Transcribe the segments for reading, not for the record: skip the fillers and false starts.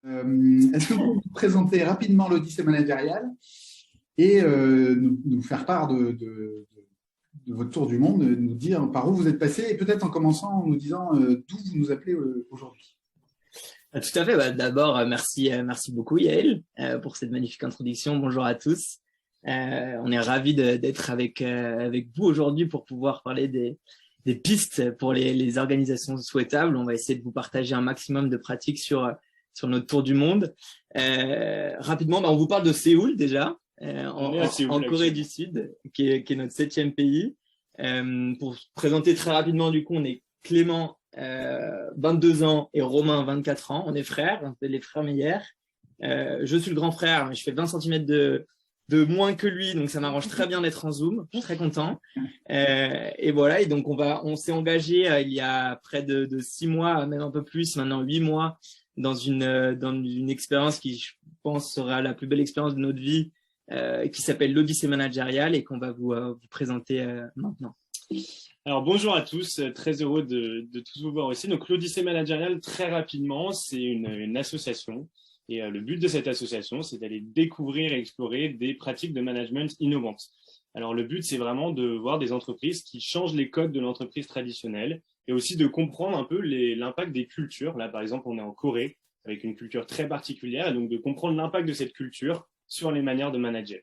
Est-ce que vous pouvez nous présenter rapidement l'Odyssée managériale et nous faire part de votre tour du monde, nous dire par où vous êtes passé et peut-être en commençant en nous disant d'où vous nous appelez aujourd'hui. Tout à fait. D'abord, merci beaucoup Yael pour cette magnifique introduction. Bonjour à tous. On est ravis d'être avec vous aujourd'hui pour pouvoir parler des pistes pour les organisations souhaitables. On va essayer de vous partager un maximum de pratiques sur notre tour du monde. Rapidement, on vous parle de Séoul déjà, en Corée du Sud, qui est notre 7e pays. Pour présenter très rapidement, du coup, on est Clément, 22 ans, et Romain, 24 ans. On est frères, on fait les frères Meyer. Je suis le grand frère, mais je fais 20 cm de moins que lui, donc ça m'arrange très bien d'être en Zoom. Je suis très content. Et voilà, et donc on s'est engagé il y a près de 6 mois, même un peu plus, maintenant 8 mois, dans une expérience qui, je pense, sera la plus belle expérience de notre vie, qui s'appelle l'Odyssée managériale et qu'on va vous présenter maintenant. Alors bonjour à tous, très heureux de tous vous voir aussi. Donc l'Odyssée managériale, très rapidement, c'est une association et le but de cette association, c'est d'aller découvrir et explorer des pratiques de management innovantes. Alors le but, c'est vraiment de voir des entreprises qui changent les codes de l'entreprise traditionnelle et aussi de comprendre un peu l'impact des cultures. Là, par exemple, on est en Corée avec une culture très particulière, et donc de comprendre l'impact de cette culture sur les manières de manager.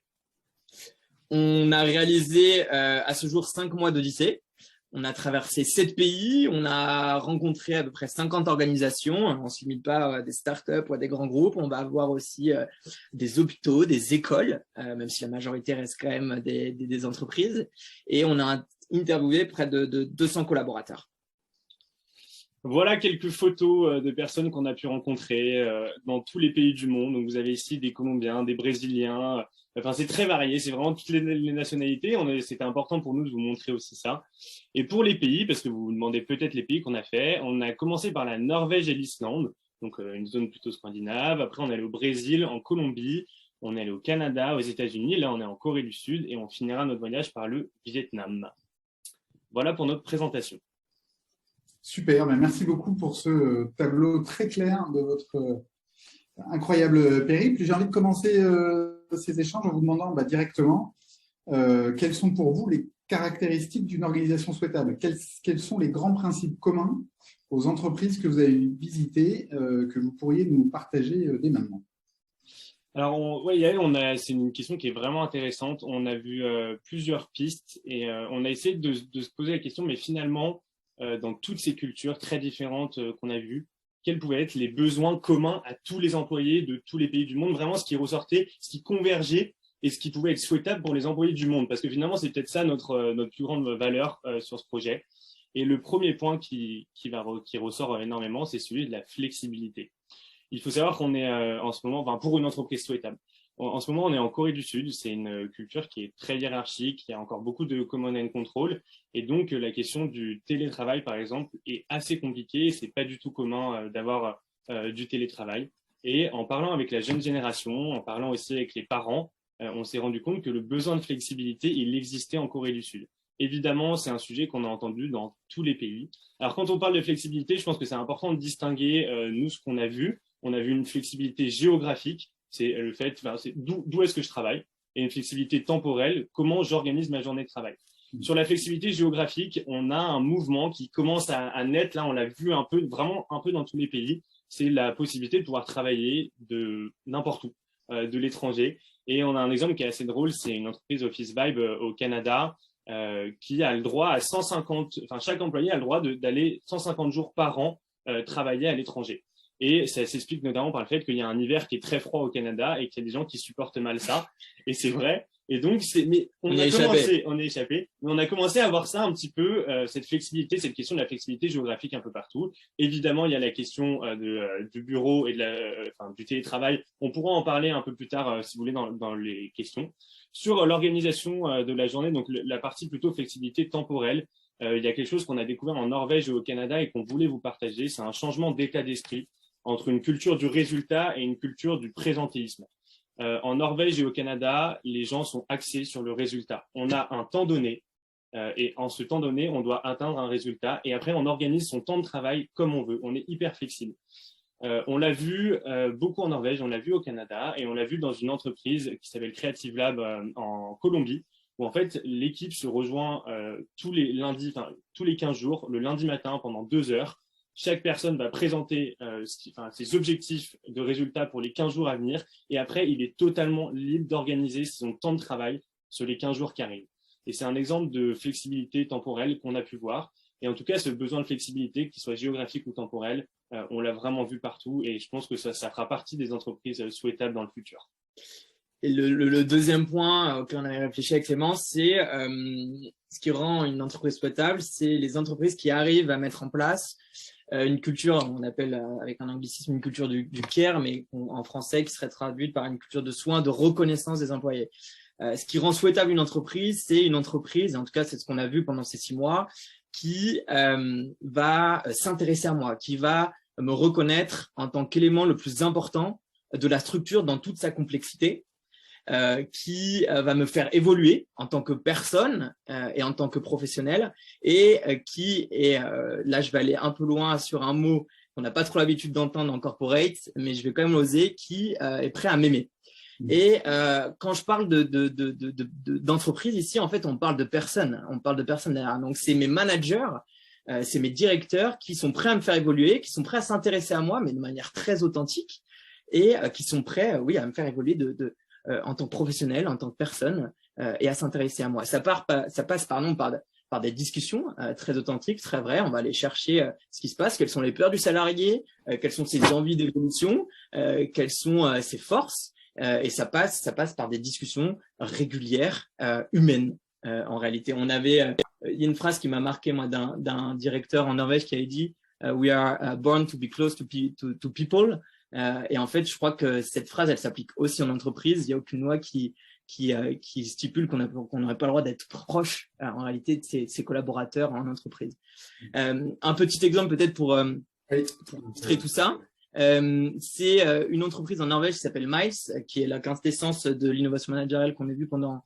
On a réalisé à ce jour 5 mois d'Odyssée. On a traversé 7 pays, on a rencontré à peu près 50 organisations. On ne se limite pas à des startups ou à des grands groupes. On va avoir aussi des hôpitaux, des écoles, même si la majorité reste quand même des entreprises. Et on a interviewé près de 200 collaborateurs. Voilà quelques photos de personnes qu'on a pu rencontrer dans tous les pays du monde. Donc vous avez ici des Colombiens, des Brésiliens. Enfin, c'est très varié, c'est vraiment toutes les nationalités. C'était important pour nous de vous montrer aussi ça. Et pour les pays, parce que vous vous demandez peut-être les pays qu'on a fait, on a commencé par la Norvège et l'Islande, donc une zone plutôt scandinave. Après, on est allé au Brésil, en Colombie, on est allé au Canada, aux États-Unis. Là, on est en Corée du Sud et on finira notre voyage par le Vietnam. Voilà pour notre présentation. Super, merci beaucoup pour ce tableau très clair de votre incroyable périple. J'ai envie de commencer ces échanges en vous demandant directement quelles sont pour vous les caractéristiques d'une organisation souhaitable. Quels sont les grands principes communs aux entreprises que vous avez visitées que vous pourriez nous partager dès maintenant? Alors, c'est une question qui est vraiment intéressante. On a vu plusieurs pistes et on a essayé de se poser la question, mais finalement, dans toutes ces cultures très différentes qu'on a vues, quels pouvaient être les besoins communs à tous les employés de tous les pays du monde, vraiment ce qui ressortait, ce qui convergeait et ce qui pouvait être souhaitable pour les employés du monde. Parce que finalement, c'est peut-être ça notre plus grande valeur sur ce projet. Et le premier point qui ressort énormément, c'est celui de la flexibilité. Il faut savoir qu'on est en ce moment, pour une entreprise souhaitable, en ce moment, on est en Corée du Sud. C'est une culture qui est très hiérarchique. Il y a encore beaucoup de command and control. Et donc, la question du télétravail, par exemple, est assez compliquée. C'est pas du tout commun d'avoir du télétravail. Et en parlant avec la jeune génération, en parlant aussi avec les parents, on s'est rendu compte que le besoin de flexibilité, il existait en Corée du Sud. Évidemment, c'est un sujet qu'on a entendu dans tous les pays. Alors, quand on parle de flexibilité, je pense que c'est important de distinguer, nous, ce qu'on a vu. On a vu une flexibilité géographique. C'est le fait, d'où est-ce que je travaille, et une flexibilité temporelle, comment j'organise ma journée de travail. Sur la flexibilité géographique, on a un mouvement qui commence à naître, là on l'a vu vraiment un peu dans tous les pays, c'est la possibilité de pouvoir travailler de n'importe où, de l'étranger. Et on a un exemple qui est assez drôle, c'est une entreprise Office Vibe au Canada qui a le droit à 150, chaque employé a le droit d'aller 150 jours par an travailler à l'étranger. Et ça s'explique notamment par le fait qu'il y a un hiver qui est très froid au Canada et qu'il y a des gens qui supportent mal ça. Et c'est vrai. Et donc, on est échappé. Mais on a commencé à voir ça un petit peu, cette flexibilité, cette question de la flexibilité géographique un peu partout. Évidemment, il y a la question du bureau et du télétravail. On pourra en parler un peu plus tard, si vous voulez, dans les questions. Sur l'organisation de la journée, donc la partie plutôt flexibilité temporelle, il y a quelque chose qu'on a découvert en Norvège et au Canada et qu'on voulait vous partager. C'est un changement d'état d'esprit entre une culture du résultat et une culture du présentéisme. En Norvège et au Canada, les gens sont axés sur le résultat. On a un temps donné et en ce temps donné, on doit atteindre un résultat et après, on organise son temps de travail comme on veut. On est hyper flexible. On l'a vu beaucoup en Norvège, on l'a vu au Canada et on l'a vu dans une entreprise qui s'appelle Creative Lab en Colombie, où en fait l'équipe se rejoint tous les lundis, tous les 15 jours, le lundi matin pendant 2 heures. Chaque personne va présenter ses objectifs de résultats pour les 15 jours à venir et après il est totalement libre d'organiser son temps de travail sur les 15 jours qui arrivent. Et c'est un exemple de flexibilité temporelle qu'on a pu voir. Et en tout cas, ce besoin de flexibilité, qu'il soit géographique ou temporel, on l'a vraiment vu partout et je pense que ça fera partie des entreprises souhaitables dans le futur. Et le deuxième point auquel on avait réfléchi avec Clément, c'est ce qui rend une entreprise souhaitable, c'est les entreprises qui arrivent à mettre en place une culture, on appelle avec un anglicisme une culture du care, mais en français qui serait traduite par une culture de soins, de reconnaissance des employés. Ce qui rend souhaitable une entreprise, c'est une entreprise, et en tout cas c'est ce qu'on a vu pendant ces 6 mois, qui va s'intéresser à moi, qui va me reconnaître en tant qu'élément le plus important de la structure dans toute sa complexité, qui va me faire évoluer en tant que personne et en tant que professionnel, et qui est, là je vais aller un peu loin sur un mot qu'on n'a pas trop l'habitude d'entendre en corporate, mais je vais quand même l'oser, qui est prêt à m'aimer. Et quand je parle d'entreprise ici, en fait, on parle de personnes. On parle de personnes derrière. Donc, c'est mes managers, c'est mes directeurs qui sont prêts à me faire évoluer, qui sont prêts à s'intéresser à moi, mais de manière très authentique, et qui sont prêts, oui, à me faire évoluer en tant que professionnel, en tant que personne, et à s'intéresser à moi. Ça passe par des discussions très authentiques, très vraies. On va aller chercher ce qui se passe, quelles sont les peurs du salarié, quelles sont ses envies d'évolution, quelles sont ses forces. Et ça passe par des discussions régulières, humaines. En réalité, il y a une phrase qui m'a marqué moi d'un directeur en Norvège qui avait dit "We are born to be close to people". Et en fait, je crois que cette phrase, elle s'applique aussi en entreprise. Il n'y a aucune loi qui stipule qu'on n'aurait pas le droit d'être proche en réalité de ses collaborateurs en entreprise. Un petit exemple peut-être pour illustrer tout ça. C'est une entreprise en Norvège qui s'appelle Miles, qui est la quintessence de l'innovation managériale qu'on a vu pendant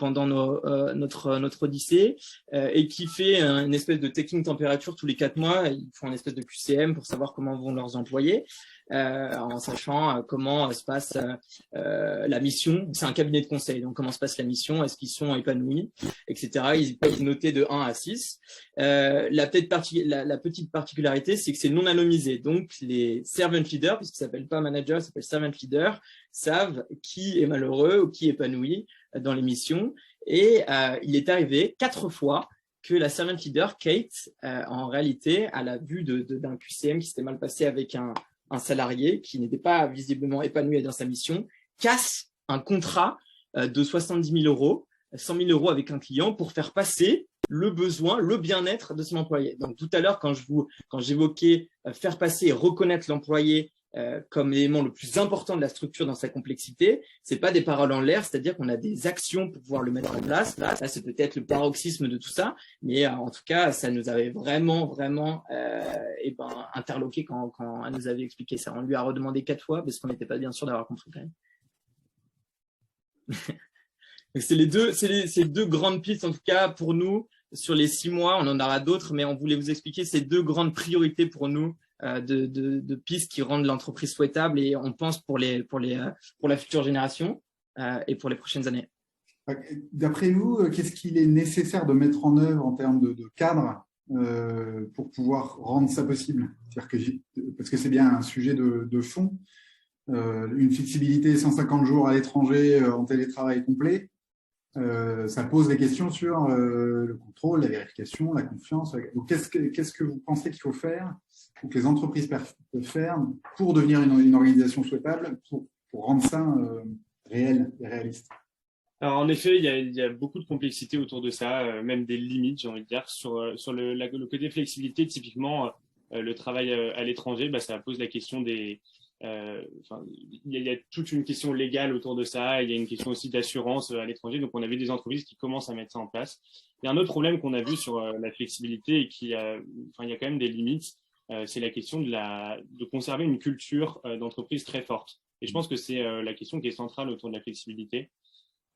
notre odyssée, et qui fait une espèce de taking température tous les 4 mois. Ils font une espèce de QCM pour savoir comment vont leurs employés, en sachant comment se passe la mission. C'est un cabinet de conseil, donc comment se passe la mission, est-ce qu'ils sont épanouis, etc. Ils peuvent noter de 1 à 6. La petite particularité, c'est que c'est non anonymisé. Donc, les servant leaders, puisqu'ils ne s'appellent pas manager, ils s'appellent servant leaders, savent qui est malheureux ou qui est épanoui dans les missions. Et il est arrivé 4 fois que la servant leader, Kate, en réalité, à la vue d'un QCM qui s'était mal passé avec un salarié qui n'était pas visiblement épanoui dans sa mission, casse un contrat de 70 000 euros, 100 000 euros avec un client pour faire passer le besoin, le bien-être de son employé. Donc tout à l'heure, quand j'évoquais faire passer et reconnaître l'employé comme élément le plus important de la structure dans sa complexité, c'est pas des paroles en l'air, c'est-à-dire qu'on a des actions pour pouvoir le mettre en place. Là, c'est peut-être le paroxysme de tout ça, mais en tout cas, ça nous avait vraiment interloqué quand elle nous avait expliqué ça. On lui a redemandé 4 fois parce qu'on n'était pas bien sûr d'avoir compris quand même. C'est deux grandes pistes, en tout cas pour nous, sur les 6 mois. On en aura d'autres, mais on voulait vous expliquer ces 2 grandes priorités pour nous de pistes qui rendent l'entreprise souhaitable, et on pense pour la future génération et pour les prochaines années. D'après vous, qu'est-ce qu'il est nécessaire de mettre en œuvre en termes de cadre pour pouvoir rendre ça possible? Parce que c'est bien un sujet de fond. Une flexibilité 150 jours à l'étranger en télétravail complet, ça pose des questions sur le contrôle, la vérification, la confiance. Donc, qu'est-ce que vous pensez qu'il faut faire, ou que les entreprises peuvent faire pour devenir une organisation souhaitable, pour rendre ça réel et réaliste? Alors, en effet, il y a beaucoup de complexité autour de ça, même des limites, j'ai envie de dire. Sur le côté flexibilité, typiquement, le travail à l'étranger, ça pose la question des… il y a toute une question légale autour de ça. Il y a une question aussi d'assurance à l'étranger. Donc, on avait des entreprises qui commencent à mettre ça en place. Il y a un autre problème qu'on a vu sur la flexibilité et il y a quand même des limites. C'est la question de conserver une culture d'entreprise très forte. Et je pense que c'est la question qui est centrale autour de la flexibilité.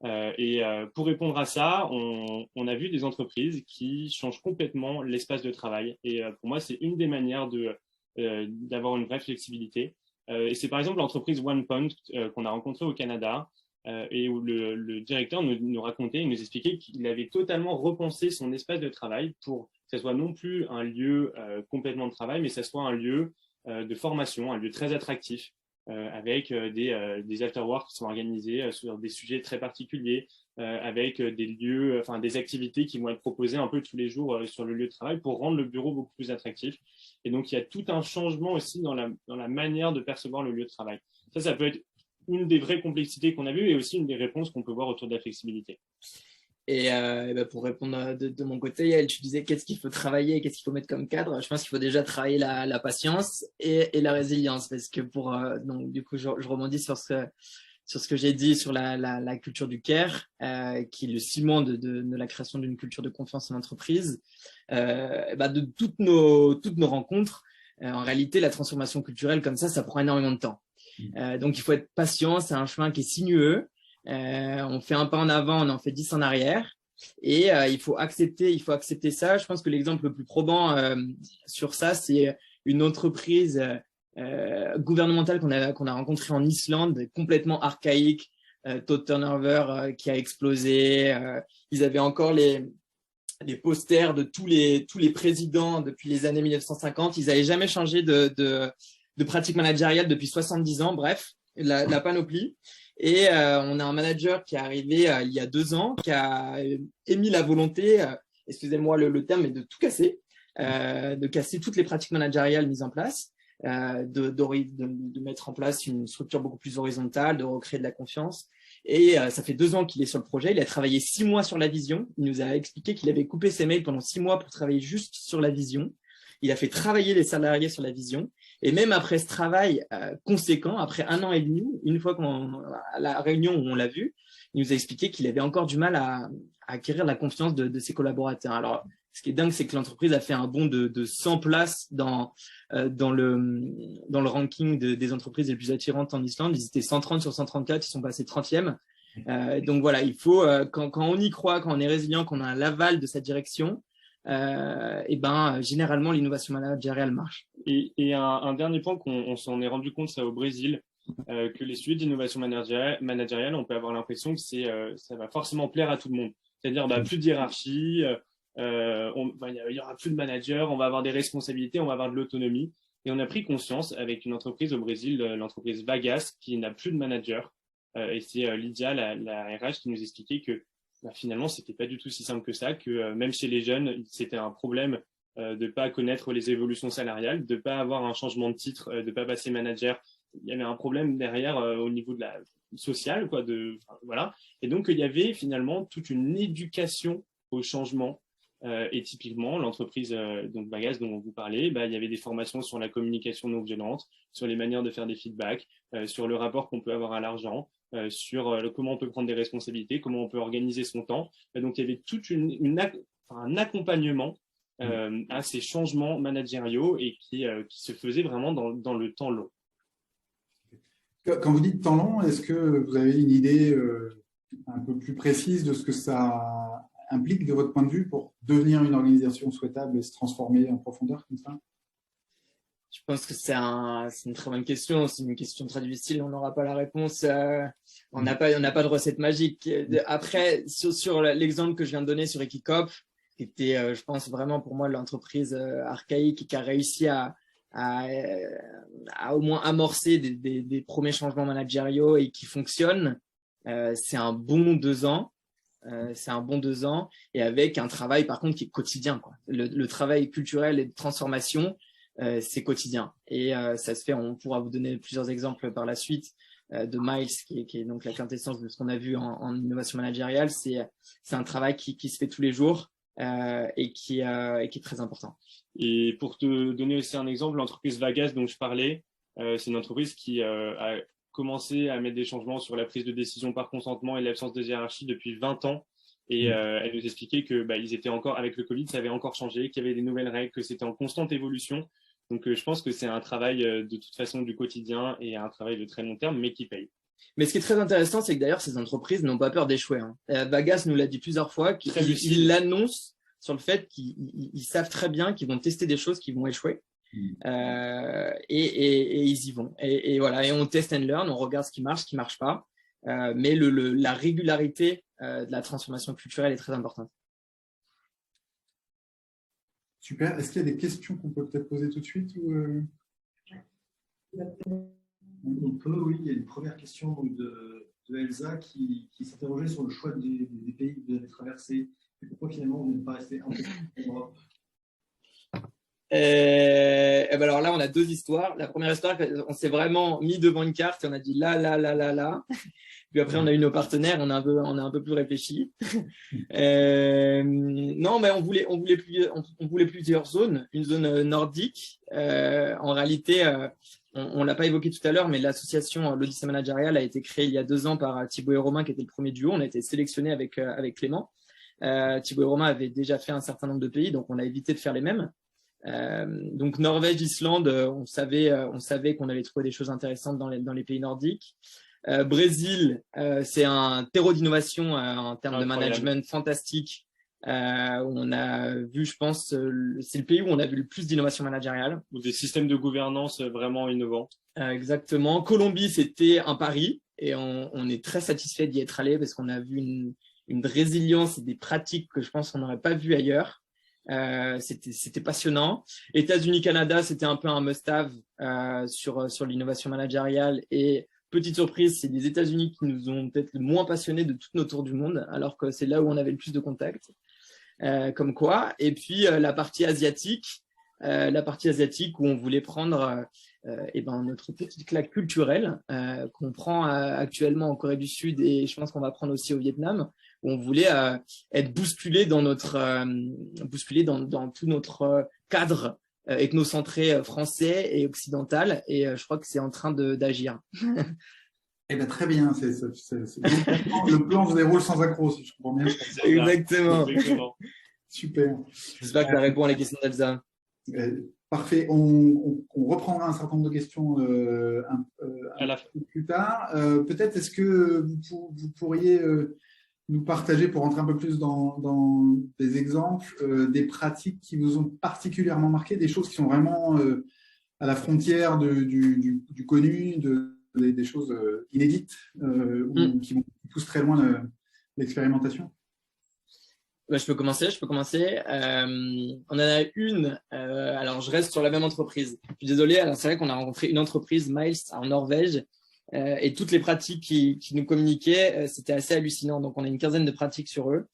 Pour répondre à ça, on a vu des entreprises qui changent complètement l'espace de travail. Et pour moi, c'est une des manières de d'avoir une vraie flexibilité. Et c'est par exemple l'entreprise OnePoint qu'on a rencontrée au Canada et où le directeur nous racontait, il nous expliquait qu'il avait totalement repensé son espace de travail pour que ce soit non plus un lieu complètement de travail, mais que ce soit un lieu de formation, un lieu très attractif, avec des after-work qui sont organisés sur des sujets très particuliers, avec des lieux, enfin des activités qui vont être proposées un peu tous les jours sur le lieu de travail pour rendre le bureau beaucoup plus attractif. Et donc, il y a tout un changement aussi dans la manière de percevoir le lieu de travail. Ça peut être une des vraies complexités qu'on a vues et aussi une des réponses qu'on peut voir autour de la flexibilité. Et pour répondre de mon côté, Yael, tu disais qu'est-ce qu'il faut travailler, qu'est-ce qu'il faut mettre comme cadre. Je pense qu'il faut déjà travailler la patience et la résilience, parce que donc du coup, je rebondis sur ce que j'ai dit sur la culture du care, qui est le ciment de la création d'une culture de confiance en entreprise. De toutes nos rencontres, en réalité, la transformation culturelle comme ça prend énormément de temps. Donc, il faut être patient, c'est un chemin qui est sinueux. On fait un pas en avant, on en fait 10 en arrière. Et il faut accepter ça. Je pense que l'exemple le plus probant sur ça, c'est une entreprise gouvernementale qu'on a rencontrée en Islande, complètement archaïque, taux de turnover qui a explosé. Ils avaient encore les posters de tous les présidents depuis les années 1950. Ils n'avaient jamais changé de pratique managériale depuis 70 ans. Bref, la panoplie. Et on a un manager qui est arrivé il y a 2 ans, qui a émis la volonté, excusez-moi le terme, mais de tout casser, de casser toutes les pratiques managériales mises en place, de mettre en place une structure beaucoup plus horizontale, de recréer de la confiance. Et ça fait 2 ans qu'il est sur le projet. Il a travaillé 6 mois sur la vision. Il nous a expliqué qu'il avait coupé ses mails pendant 6 mois pour travailler juste sur la vision. Il a fait travailler les salariés sur la vision. Et même après ce travail conséquent, après 1 an et demi, une fois à la réunion où on l'a vu, il nous a expliqué qu'il avait encore du mal à acquérir la confiance de ses collaborateurs. Alors, ce qui est dingue, c'est que l'entreprise a fait un bond de 100 places dans le ranking des entreprises les plus attirantes en Islande. Ils étaient 130 sur 134, ils sont passés 30e. Donc voilà, il faut, quand on y croit, quand on est résilient, qu'on a l'aval de sa direction, généralement, l'innovation managériale marche. Et un dernier point qu'on s'en est rendu compte, c'est au Brésil, que les sujets d'innovation managériale, on peut avoir l'impression que ça va forcément plaire à tout le monde. C'est-à-dire plus de hiérarchie, il y aura plus de managers, on va avoir des responsabilités, on va avoir de l'autonomie. Et on a pris conscience avec une entreprise au Brésil, l'entreprise Vagas, qui n'a plus de manager. Et c'est Lydia, la RH, qui nous expliquait que finalement, c'était pas du tout si simple que ça, que même chez les jeunes, c'était un problème de pas connaître les évolutions salariales, de pas avoir un changement de titre, de pas passer manager. Il y avait un problème derrière au niveau de la sociale, quoi. Voilà. Et donc, il y avait finalement toute une éducation au changement. Et typiquement, l'entreprise donc Vagas dont vous parlez, il y avait des formations sur la communication non violente, sur les manières de faire des feedbacks, sur le rapport qu'on peut avoir à l'argent, sur comment on peut prendre des responsabilités, comment on peut organiser son temps. Donc, il y avait tout un accompagnement à ces changements managériaux et qui se faisait vraiment dans le temps long. Quand vous dites temps long, est-ce que vous avez une idée un peu plus précise de ce que ça implique de votre point de vue pour devenir une organisation souhaitable et se transformer en profondeur comme ça? Je pense que c'est une très bonne question. C'est une question très difficile. On n'aura pas la réponse. On n'a pas de recette magique. Après, sur l'exemple que je viens de donner sur Equicop, qui était, je pense, vraiment pour moi l'entreprise archaïque qui a réussi à au moins amorcer des premiers changements managériaux et qui fonctionnent, c'est un bon 2 ans. C'est un bon 2 ans et avec un travail par contre qui est quotidien, quoi. Le travail culturel et de transformation, c'est quotidien et ça se fait. On pourra vous donner plusieurs exemples par la suite de Miles qui est donc la quintessence de ce qu'on a vu en innovation managériale. C'est un travail qui se fait tous les jours et qui est très important. Et pour te donner aussi un exemple, l'entreprise Vagas dont je parlais, c'est une entreprise qui a commencé à mettre des changements sur la prise de décision par consentement et l'absence de hiérarchie depuis 20 ans. Et elle nous expliquait que ils étaient encore, avec le Covid, ça avait encore changé, qu'il y avait des nouvelles règles, que c'était en constante évolution. Donc, je pense que c'est un travail de toute façon du quotidien et un travail de très long terme, mais qui paye. Mais ce qui est très intéressant, c'est que d'ailleurs, ces entreprises n'ont pas peur d'échouer. Vagas nous l'a dit plusieurs fois, qu'ils l'annoncent sur le fait qu'ils savent très bien qu'ils vont tester des choses qui vont échouer. et ils y vont. Et voilà, et on test and learn, on regarde ce qui marche pas. Mais la régularité de la transformation culturelle est très importante. Super. Est-ce qu'il y a des questions qu'on peut peut-être poser tout de suite ou On peut, oui. Il y a une première question de Elsa qui s'interrogeait sur le choix des pays que vous avez traversés. Et pourquoi finalement vous n'êtes pas resté un peu en Europe? Et ben alors là, on a deux histoires. La première histoire, on s'est vraiment mis devant une carte et on a dit là. Puis après, on a eu nos partenaires, on a un peu plus réfléchi. Non, mais on voulait plusieurs zones. Une zone nordique. En réalité, on l'a pas évoqué tout à l'heure, mais l'association l'Odyssée Managériale a été créée il y a 2 ans par Thibaut et Romain, qui était le premier duo. On a été sélectionné avec Clément. Thibaut et Romain avaient déjà fait un certain nombre de pays, donc on a évité de faire les mêmes. Donc Norvège, Islande, on savait qu'on allait trouver des choses intéressantes dans les pays nordiques. Brésil, c'est un terreau d'innovation en termes de management fantastique. On a vu, je pense, c'est le pays où on a vu le plus d'innovation managériale. Ou des systèmes de gouvernance vraiment innovants. Exactement. Colombie, c'était un pari et on est très satisfait d'y être allé parce qu'on a vu une résilience et des pratiques que je pense qu'on n'aurait pas vu ailleurs. C'était passionnant. États-Unis, Canada, c'était un peu un must-have sur l'innovation managériale. Et petite surprise, c'est les États-Unis qui nous ont peut-être le moins passionnés de toutes nos tours du monde, alors que c'est là où on avait le plus de contacts. Comme quoi. Et puis la partie asiatique où on voulait prendre notre petite claque culturelle qu'on prend actuellement en Corée du Sud et je pense qu'on va prendre aussi au Vietnam, où on voulait être bousculé dans tout notre cadre ethnocentré français et occidental, et je crois que c'est en train d'agir. Eh bien, très bien. Le plan se déroule sans accroc, si je comprends bien. Exactement. Super. J'espère que ça répond à la question d'Elsa. Parfait. On reprendra un certain nombre de questions un peu plus tard. Peut-être est-ce que vous pourriez nous partager, pour rentrer un peu plus dans des exemples, des pratiques qui vous ont particulièrement marqué, des choses qui sont vraiment à la frontière du connu, des choses inédites ou qui poussent très loin l'expérimentation? Je peux commencer. On en a une. Alors, je reste sur la même entreprise. Je suis désolé. Alors, c'est vrai qu'on a rencontré une entreprise, Miles, en Norvège, et toutes les pratiques qui nous communiquaient, c'était assez hallucinant. Donc, on a une quinzaine de pratiques sur eux.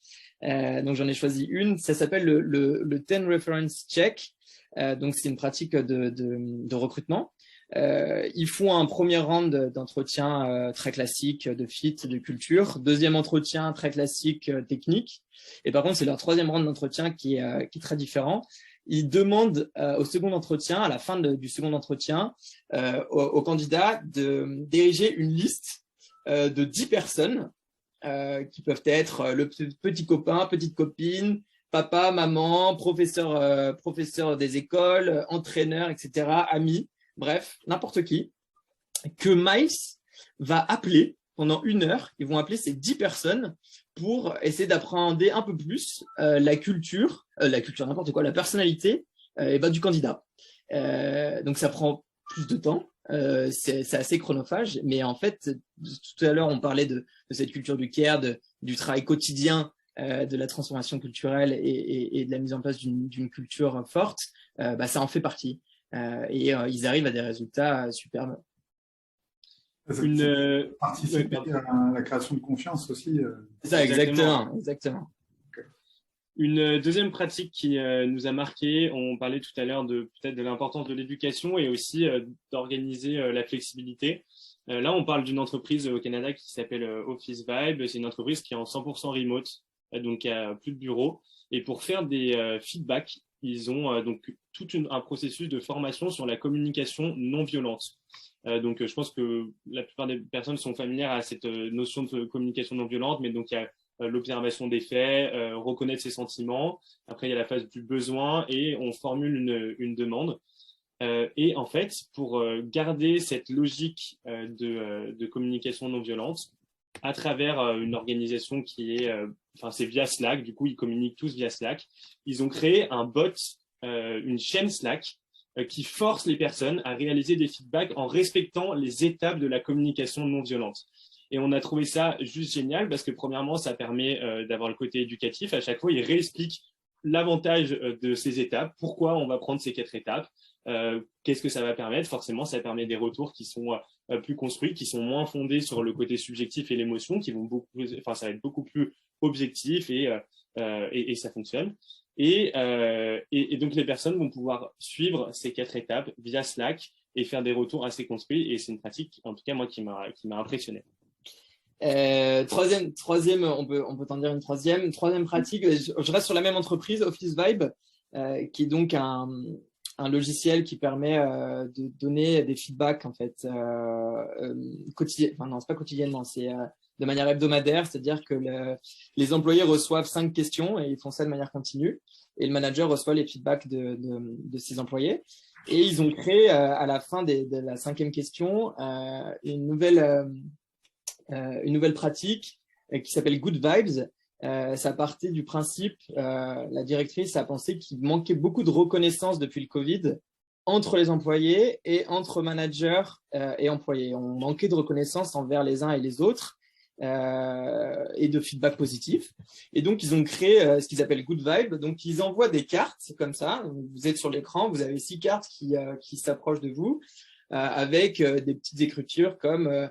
Donc, j'en ai choisi une. Ça s'appelle le 10 Reference Check. Donc, c'est une pratique de recrutement. Ils font un premier round d'entretien très classique de fit, de culture. Deuxième entretien très classique technique. Et par contre, c'est leur troisième round d'entretien qui est très différent. Ils demandent au second entretien, à la fin du second entretien, aux candidats d'ériger une liste de 10 personnes qui peuvent être le petit copain, petite copine, papa, maman, professeur des écoles, entraîneur, etc., amis. Bref, n'importe qui, que Miles va appeler pendant 1 heure. Ils vont appeler ces 10 personnes pour essayer d'appréhender un peu plus la culture, n'importe quoi, la personnalité du candidat. Donc, ça prend plus de temps. C'est assez chronophage. Mais en fait, tout à l'heure, on parlait de cette culture du care, du travail quotidien, de la transformation culturelle et de la mise en place d'une culture forte. Ça en fait partie. Et ils arrivent à des résultats superbes. Participer à la création de confiance aussi. C'est ça, exactement. Une deuxième pratique qui nous a marqué, on parlait tout à l'heure peut-être de l'importance de l'éducation et aussi d'organiser la flexibilité. Là, on parle d'une entreprise au Canada qui s'appelle Office Vibe. C'est une entreprise qui est en 100% remote, donc il n'y a plus de bureau. Et pour faire des feedbacks, ils ont donc tout un processus de formation sur la communication non violente. Donc, je pense que la plupart des personnes sont familières à cette notion de communication non violente, mais donc il y a l'observation des faits, reconnaître ses sentiments. Après, il y a la phase du besoin et on formule une demande. Et en fait, pour garder cette logique de communication non violente, à travers une organisation qui est, c'est via Slack, du coup, ils communiquent tous via Slack. Ils ont créé un bot, une chaîne Slack, qui force les personnes à réaliser des feedbacks en respectant les étapes de la communication non violente. Et on a trouvé ça juste génial parce que premièrement, ça permet d'avoir le côté éducatif. À chaque fois, il réexplique l'avantage de ces étapes, pourquoi on va prendre ces 4 étapes, qu'est-ce que ça va permettre. Forcément, ça permet des retours qui sont plus construits, qui sont moins fondés sur le côté subjectif et l'émotion, qui vont ça va être beaucoup plus objectif et ça fonctionne. Et donc, les personnes vont pouvoir suivre ces 4 étapes via Slack et faire des retours assez construits. Et c'est une pratique, en tout cas, moi, qui m'a impressionné. Troisième, on peut t'en dire une troisième pratique. Je reste sur la même entreprise, Office Vibe, qui est donc un logiciel qui permet de donner des feedbacks en fait enfin non, c'est pas quotidiennement, c'est de manière hebdomadaire, c'est-à-dire que les employés reçoivent 5 questions et ils font ça de manière continue, et le manager reçoit les feedbacks de ses employés. Et ils ont créé à la fin de la 5e question une nouvelle pratique qui s'appelle Good Vibes. Ça partait du principe, la directrice a pensé qu'il manquait beaucoup de reconnaissance depuis le Covid entre les employés et entre managers et employés. On manquait de reconnaissance envers les uns et les autres et de feedback positif. Et donc, ils ont créé ce qu'ils appellent Good Vibes. Donc, ils envoient des cartes comme ça. Vous êtes sur l'écran, vous avez 6 cartes qui s'approchent de vous. Avec des petites écritures comme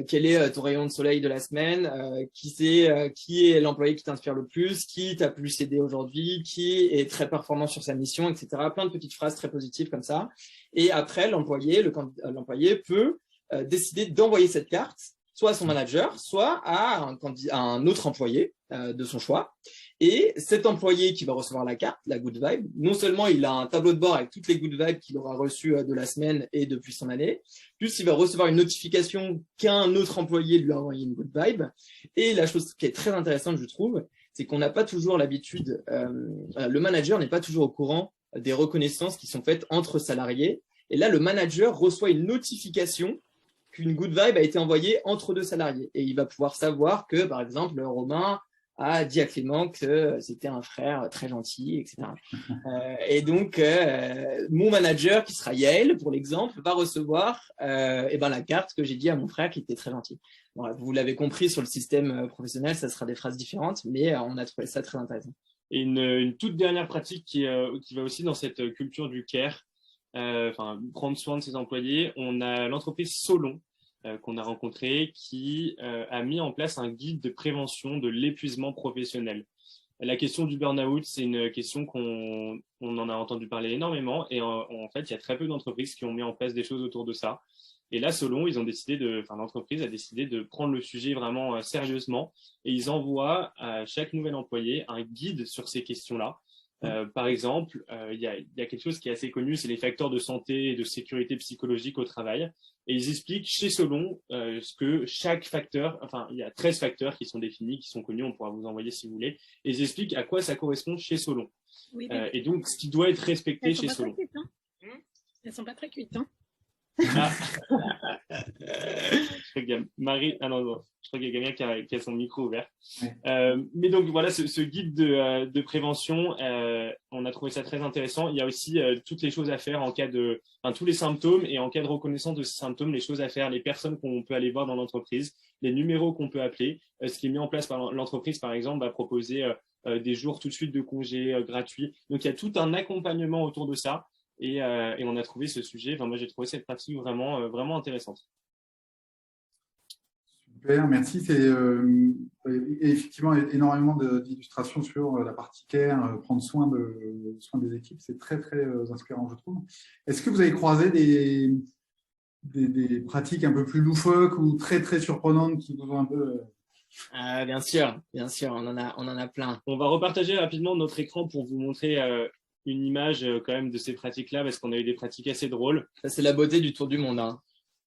quel est ton rayon de soleil de la semaine, qui est l'employé qui t'inspire le plus, qui t'a plus aidé aujourd'hui, qui est très performant sur sa mission, etc. Plein de petites phrases très positives comme ça. Et après, l'employé peut décider d'envoyer cette carte soit à son manager, soit à un autre employé de son choix. Et cet employé qui va recevoir la carte, la Good Vibe, non seulement il a un tableau de bord avec toutes les Good Vibes qu'il aura reçues de la semaine et depuis son année, plus il va recevoir une notification qu'un autre employé lui a envoyé une Good Vibe. Et la chose qui est très intéressante, je trouve, c'est qu'on n'a pas toujours l'habitude, le manager n'est pas toujours au courant des reconnaissances qui sont faites entre salariés. Et là, le manager reçoit une notification qu'une Good Vibe a été envoyée entre 2 salariés. Et il va pouvoir savoir que, par exemple, Romain a dit à Clément que c'était un frère très gentil, etc. Et donc, mon manager, qui sera Yael, pour l'exemple, va recevoir la carte que j'ai dit à mon frère qui était très gentil. Bon, vous l'avez compris, sur le système professionnel, ça sera des phrases différentes, mais on a trouvé ça très intéressant. Et une toute dernière pratique qui va aussi dans cette culture du care, prendre soin de ses employés. On a l'entreprise Solon qu'on a rencontrée qui a mis en place un guide de prévention de l'épuisement professionnel. La question du burn-out, c'est une question on en a entendu parler énormément et en fait, il y a très peu d'entreprises qui ont mis en place des choses autour de ça. Et là, Solon, l'entreprise a décidé de prendre le sujet vraiment sérieusement et ils envoient à chaque nouvel employé un guide sur ces questions-là. Par exemple, il y a quelque chose qui est assez connu, c'est les facteurs de santé et de sécurité psychologique au travail. Et ils expliquent chez Solon ce que chaque facteur, il y a 13 facteurs qui sont définis, qui sont connus, on pourra vous envoyer si vous voulez. Et ils expliquent à quoi ça correspond chez Solon. Oui, et donc, ce qui doit être respecté chez Solon. Elles sont pas très cuites, hein. Ah. Je crois qu'il y a Marie. Ah non, je crois qu'il y a quelqu'un qui a son micro ouvert. Ouais. Mais donc voilà, ce guide de prévention, on a trouvé ça très intéressant. Il y a aussi toutes les choses à faire en cas tous les symptômes et en cas de reconnaissance de ces symptômes, les choses à faire, les personnes qu'on peut aller voir dans l'entreprise, les numéros qu'on peut appeler. Ce qui est mis en place par l'entreprise, par exemple, va proposer des jours tout de suite de congés gratuits. Donc il y a tout un accompagnement autour de ça. Et on a trouvé ce sujet, moi j'ai trouvé cette pratique vraiment, vraiment intéressante. Super, merci. C'est effectivement énormément d'illustrations sur la partie care, prendre soin des équipes. C'est très, très inspirant, je trouve. Est-ce que vous avez croisé des pratiques un peu plus loufoques ou très, très surprenantes qui vous ont un peu… Bien sûr, on en a plein. On va repartager rapidement notre écran pour vous montrer une image quand même de ces pratiques-là, parce qu'on a eu des pratiques assez drôles. Ça, c'est la beauté du tour du monde, hein.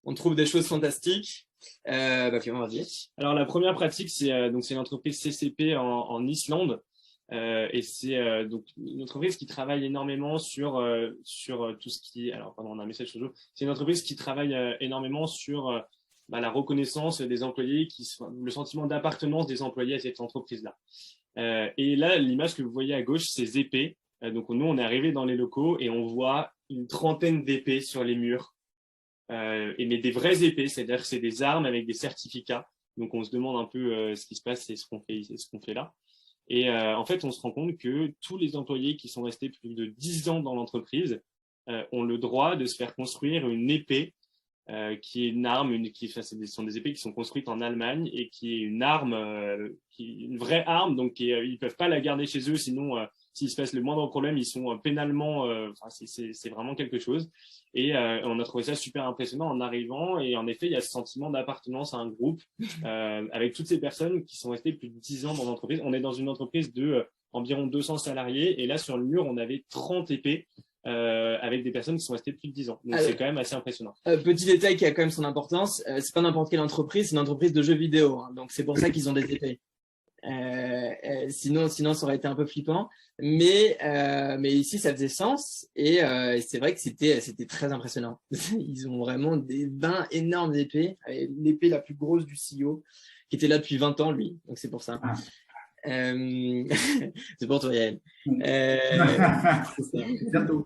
On trouve des choses fantastiques. Vas-y. Alors, la première pratique, c'est l'entreprise CCP en Islande. Et c'est donc une entreprise qui travaille énormément sur tout ce qui… Alors, pardon, on a un message sur le jeu. C'est une entreprise qui travaille énormément sur la reconnaissance des employés, le sentiment d'appartenance des employés à cette entreprise-là. Et là, l'image que vous voyez à gauche, c'est ZP. Donc, nous, on est arrivé dans les locaux et on voit une trentaine d'épées sur les murs, mais des vraies épées, c'est-à-dire que c'est des armes avec des certificats. Donc on se demande un peu ce qui se passe et ce qu'on fait là. Et en fait, on se rend compte que tous les employés qui sont restés plus de 10 ans dans l'entreprise ont le droit de se faire construire une épée qui est une arme, ce sont des épées qui sont construites en Allemagne et qui est une arme, une vraie arme, donc ils peuvent pas la garder chez eux, sinon s'il se passe le moindre problème, ils sont pénalement, c'est vraiment quelque chose. Et on a trouvé ça super impressionnant en arrivant, et en effet, il y a ce sentiment d'appartenance à un groupe avec toutes ces personnes qui sont restées plus de 10 ans dans l'entreprise. On est dans une entreprise de environ 200 salariés, et là sur le mur, on avait 30 épées. Avec des personnes qui sont restées plus de 10 ans. Donc c'est quand même assez impressionnant. Petit détail qui a quand même son importance, c'est pas n'importe quelle entreprise, c'est une entreprise de jeux vidéo, hein, donc c'est pour ça qu'ils ont des épées. Sinon ça aurait été un peu flippant, mais ici ça faisait sens, et c'est vrai que c'était très impressionnant. Ils ont vraiment des 20 énormes épées, l'épée la plus grosse du CEO, qui était là depuis 20 ans lui, donc c'est pour ça. C'est pour toi, Yael. Bientôt.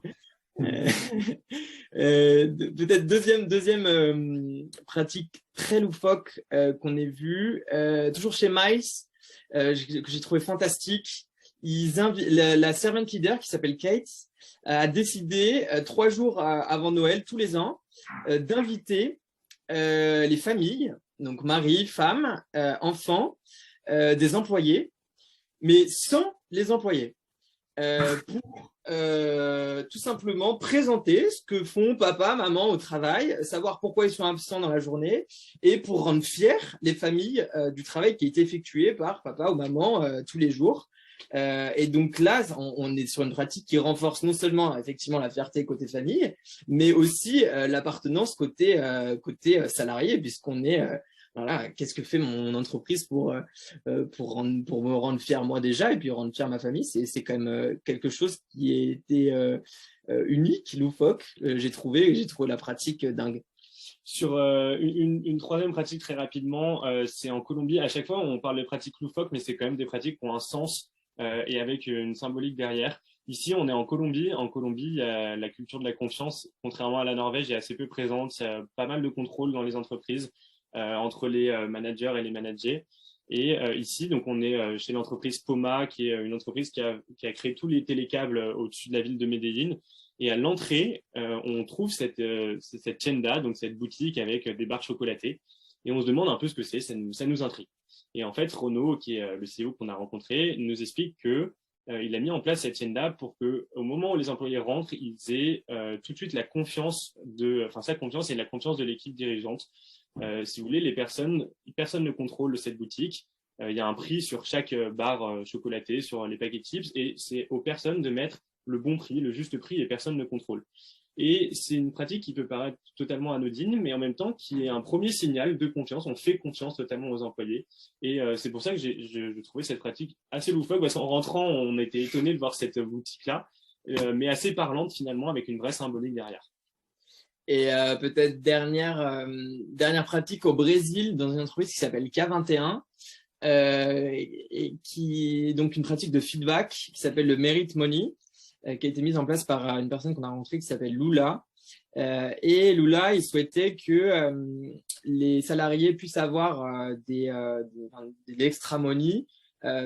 Peut-être deuxième pratique très loufoque qu'on ait vue, toujours chez Miles, que j'ai trouvé fantastique. La servant leader qui s'appelle Kate a décidé 3 jours avant Noël, tous les ans, d'inviter les familles, donc mari, femme, enfants, des employés, mais sans les employés, pour tout simplement présenter ce que font papa, maman au travail, savoir pourquoi ils sont absents dans la journée, et pour rendre fiers les familles du travail qui a été effectué par papa ou maman tous les jours. Et donc là, on est sur une pratique qui renforce non seulement effectivement la fierté côté famille, mais aussi l'appartenance côté salarié, puisqu'on est voilà, qu'est-ce que fait mon entreprise pour me rendre fier moi déjà, et puis rendre fier ma famille. C'est quand même quelque chose qui a été unique, loufoque. J'ai trouvé la pratique dingue. Sur une troisième pratique très rapidement, c'est en Colombie. À chaque fois, on parle de pratiques loufoques, mais c'est quand même des pratiques qui ont un sens et avec une symbolique derrière. Ici, on est en Colombie. En Colombie, la culture de la confiance, contrairement à la Norvège, est assez peu présente. Il y a pas mal de contrôle dans les entreprises entre les managers et les managers. Et ici, donc, on est chez l'entreprise Poma, qui est une entreprise qui a créé tous les télécâbles au-dessus de la ville de Medellín. Et à l'entrée, on trouve cette tienda, donc cette boutique avec des barres chocolatées. Et on se demande un peu ce que c'est, ça nous intrigue. Et en fait, Renaud, qui est le CEO qu'on a rencontré, nous explique que il a mis en place cette tienda pour que, au moment où les employés rentrent, ils aient tout de suite sa confiance et la confiance de l'équipe dirigeante. Si vous voulez, personne ne contrôle cette boutique. Il y a un prix sur chaque barre chocolatée, sur les paquets de chips, et c'est aux personnes de mettre le bon prix, le juste prix, et personne ne contrôle. Et c'est une pratique qui peut paraître totalement anodine, mais en même temps qui est un premier signal de confiance. On fait confiance totalement aux employés. Et c'est pour ça que je trouvais cette pratique assez loufoque, parce qu'en rentrant, on était étonné de voir cette boutique-là, mais assez parlante finalement, avec une vraie symbolique derrière. Et peut-être dernière pratique au Brésil, dans une entreprise qui s'appelle K21, et qui est donc une pratique de feedback qui s'appelle le Merit Money, qui a été mise en place par une personne qu'on a rencontrée qui s'appelle Lula. Et Lula, il souhaitait que les salariés puissent avoir de l'extra money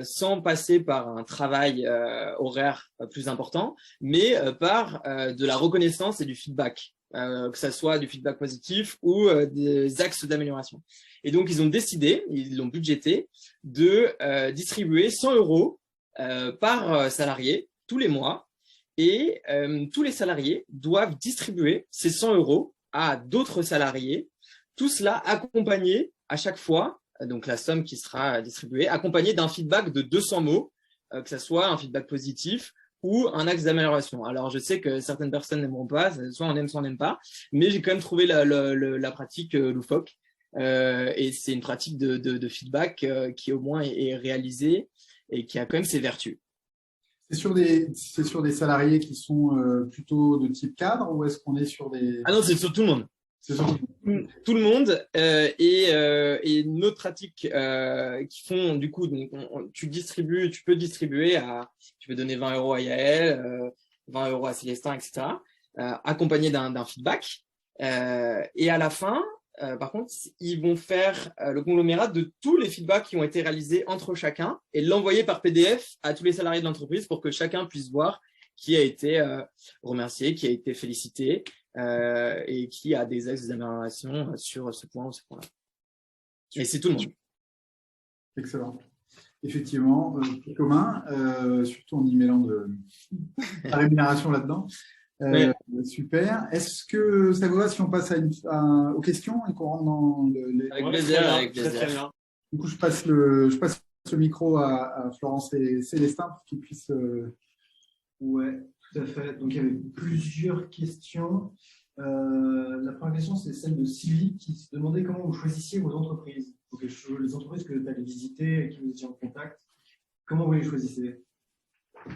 sans passer par un travail horaire plus important, mais par de la reconnaissance et du feedback. Que ça soit du feedback positif ou des axes d'amélioration. Et donc, ils ont décidé, ils l'ont budgété, de distribuer 100 € par salarié tous les mois. Et tous les salariés doivent distribuer ces 100 € à d'autres salariés, tout cela accompagné à chaque fois, donc la somme qui sera distribuée, accompagnée d'un feedback de 200 mots, que ce soit un feedback positif ou un axe d'amélioration. Alors, je sais que certaines personnes n'aimeront pas, soit on aime, soit on n'aime pas, mais j'ai quand même trouvé la pratique loufoque. Et c'est une pratique de feedback qui au moins est réalisée et qui a quand même ses vertus. C'est sur des salariés qui sont plutôt de type cadre, ou est-ce qu'on est sur des… Ah non, c'est sur tout le monde. C'est sur tout le monde. Et une autre pratique qui font, du coup, tu peux distribuer tu peux donner 20 € à Yael, 20 € à Célestin, etc. accompagné d'un feedback. Et à la fin, par contre, ils vont faire le conglomérat de tous les feedbacks qui ont été réalisés entre chacun et l'envoyer par PDF à tous les salariés de l'entreprise pour que chacun puisse voir qui a été remercié, qui a été félicité et qui a des axes d'amélioration sur ce point ou ce point-là. Et c'est tout le monde. Excellent. Effectivement, c'est commun, surtout en y mêlant de la rémunération là-dedans. Super. Est-ce que ça vous va si on passe aux questions et qu'on rentre dans les… Avec plaisir, avec plaisir. Très bien. Du coup, je passe le micro à Florence et Célestin pour qu'ils puissent… Ouais, tout à fait. Donc, il y avait plusieurs questions. La première question, c'est celle de Sylvie qui se demandait comment vous choisissiez vos entreprises. Donc, les entreprises que vous allez visiter et qui vous étiez en contact, comment vous les choisissez?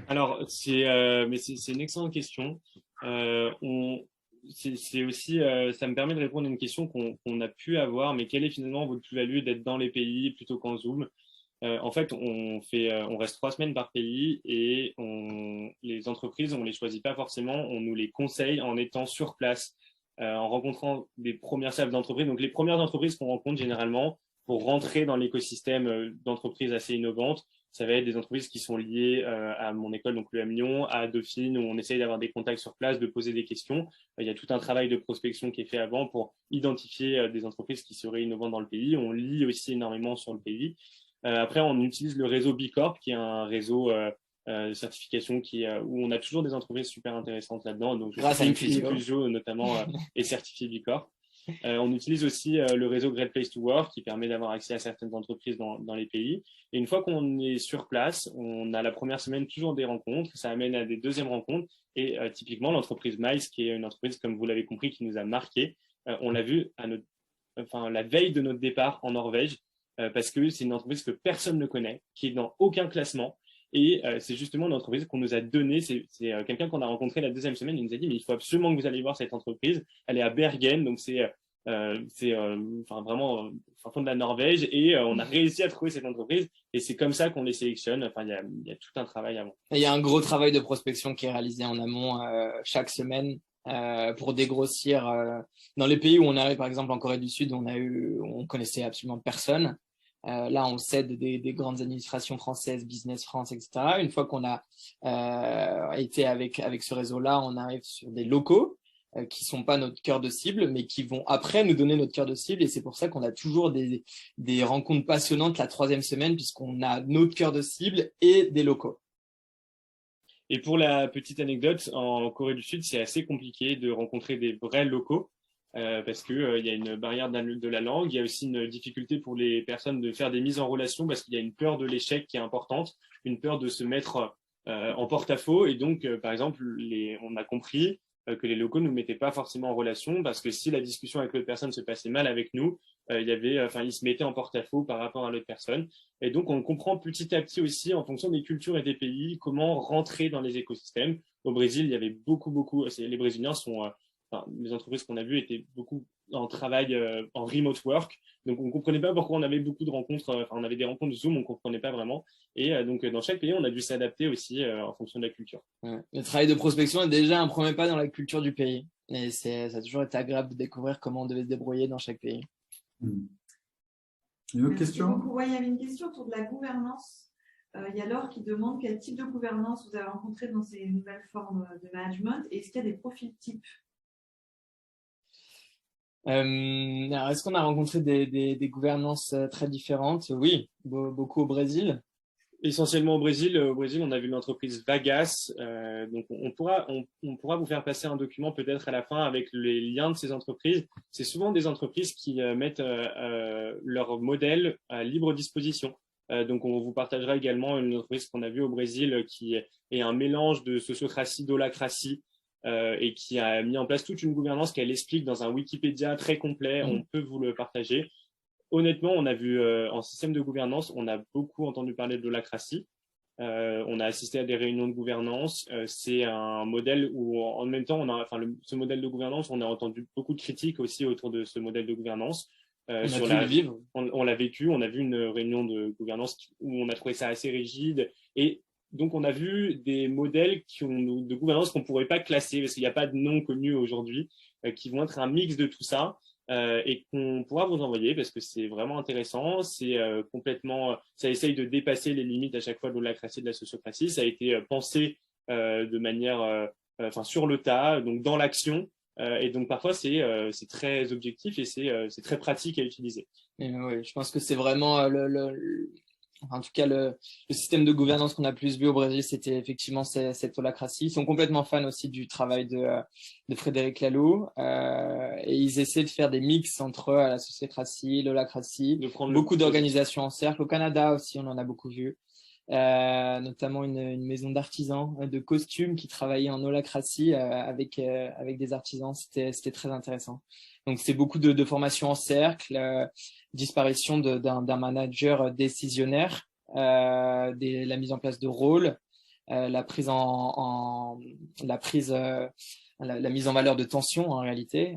Alors, c'est une excellente question. C'est aussi, ça me permet de répondre à une question qu'on a pu avoir, mais quelle est finalement votre plus-value d'être dans les pays plutôt qu'en Zoom? En fait, on reste 3 semaines par pays et les entreprises, on les choisit pas forcément, on nous les conseille en étant sur place, en rencontrant des premières chefs d'entreprise. Donc, les premières entreprises qu'on rencontre généralement pour rentrer dans l'écosystème d'entreprises assez innovantes, ça va être des entreprises qui sont liées à mon école, donc l'UM Lyon, à Dauphine, où on essaye d'avoir des contacts sur place, de poser des questions. Il y a tout un travail de prospection qui est fait avant pour identifier des entreprises qui seraient innovantes dans le pays. On lit aussi énormément sur le pays. Après, on utilise le réseau B Corp, qui est un réseau de certification où on a toujours des entreprises super intéressantes là-dedans. Donc, grâce à Inclusio, notamment, est certifié B Corp. On utilise aussi le réseau Great Place to Work qui permet d'avoir accès à certaines entreprises dans les pays. Et une fois qu'on est sur place, on a la première semaine toujours des rencontres. Ça amène à des deuxièmes rencontres. Et typiquement, l'entreprise Miles, qui est une entreprise, comme vous l'avez compris, qui nous a marqué, on l'a vu la veille de notre départ en Norvège, parce que c'est une entreprise que personne ne connaît, qui est dans aucun classement. Et c'est justement une entreprise qu'on nous a donnée. C'est quelqu'un qu'on a rencontré la deuxième semaine. Il nous a dit, mais il faut absolument que vous alliez voir cette entreprise. Elle est à Bergen, donc c'est vraiment au fond de la Norvège. Et on a réussi à trouver cette entreprise. Et c'est comme ça qu'on les sélectionne. Enfin, il y a tout un travail avant. Il y a un gros travail de prospection qui est réalisé en amont chaque semaine pour dégrossir. Dans les pays où on arrive, par exemple en Corée du Sud, on connaissait absolument personne. Là, on cède des grandes administrations françaises, Business France, etc. Une fois qu'on a été avec ce réseau-là, on arrive sur des locaux qui sont pas notre cœur de cible, mais qui vont après nous donner notre cœur de cible. Et c'est pour ça qu'on a toujours des rencontres passionnantes la 3e semaine, puisqu'on a notre cœur de cible et des locaux. Et pour la petite anecdote, en Corée du Sud, c'est assez compliqué de rencontrer des vrais locaux. Parce que y a une barrière de la langue, il y a aussi une difficulté pour les personnes de faire des mises en relation parce qu'il y a une peur de l'échec qui est importante, une peur de se mettre en porte-à-faux. Et donc, par exemple, on a compris que les locaux ne nous mettaient pas forcément en relation parce que si la discussion avec l'autre personne se passait mal avec nous, ils se mettaient en porte-à-faux par rapport à l'autre personne. Et donc, on comprend petit à petit aussi, en fonction des cultures et des pays, comment rentrer dans les écosystèmes. Au Brésil, il y avait beaucoup, les Brésiliens sont… les entreprises qu'on a vues étaient beaucoup en travail en remote work. Donc, on ne comprenait pas pourquoi on avait beaucoup de rencontres. On avait des rencontres Zoom, on ne comprenait pas vraiment. Et donc, dans chaque pays, on a dû s'adapter aussi en fonction de la culture. Ouais. Le travail de prospection est déjà un premier pas dans la culture du pays. Et ça a toujours été agréable de découvrir comment on devait se débrouiller dans chaque pays. Une autre question? Oui, il y avait une question autour de la gouvernance. Il y a Laure qui demande quel type de gouvernance vous avez rencontré dans ces nouvelles formes de management et est-ce qu'il y a des profils types? Alors, est-ce qu'on a rencontré des gouvernances très différentes? Oui, beaucoup au Brésil. Essentiellement au Brésil. Au Brésil, on a vu l'entreprise Vagas. Donc, on pourra vous faire passer un document peut-être à la fin avec les liens de ces entreprises. C'est souvent des entreprises qui mettent leur modèle à libre disposition. Donc, on vous partagera également une entreprise qu'on a vue au Brésil qui est un mélange de sociocratie, d'holacratie. Et qui a mis en place toute une gouvernance qu'elle explique dans un Wikipédia très complet. On peut vous le partager. Honnêtement, on a vu en système de gouvernance, on a beaucoup entendu parler de l'holacratie. On a assisté à des réunions de gouvernance. C'est un modèle où, en même temps, ce modèle de gouvernance, on a entendu beaucoup de critiques aussi autour de ce modèle de gouvernance. On l'a vécu. On a vu une réunion de gouvernance où on a trouvé ça assez rigide et donc, on a vu des modèles de gouvernance qu'on ne pourrait pas classer parce qu'il n'y a pas de nom connu aujourd'hui, qui vont être un mix de tout ça et qu'on pourra vous envoyer parce que c'est vraiment intéressant. C'est ça essaye de dépasser les limites à chaque fois de l'holacratie et de la sociocratie. Ça a été pensé de manière, sur le tas, donc dans l'action. Et donc parfois c'est très objectif et c'est très pratique à utiliser. Oui, je pense que c'est vraiment en tout cas, le système de gouvernance qu'on a plus vu au Brésil, c'était effectivement cette holacratie. Ils sont complètement fans aussi du travail de Frédéric Laloux et ils essaient de faire des mix entre la sociocratie, l'holacratie, beaucoup d'organisations en cercle. Au Canada aussi, on en a beaucoup vu. Notamment une maison d'artisans de costumes qui travaillait en holacratie avec des artisans. C'était très intéressant. Donc c'est beaucoup de formations en cercle, disparition d'un manager décisionnaire, la mise en place de rôles, la mise en valeur de tensions en réalité,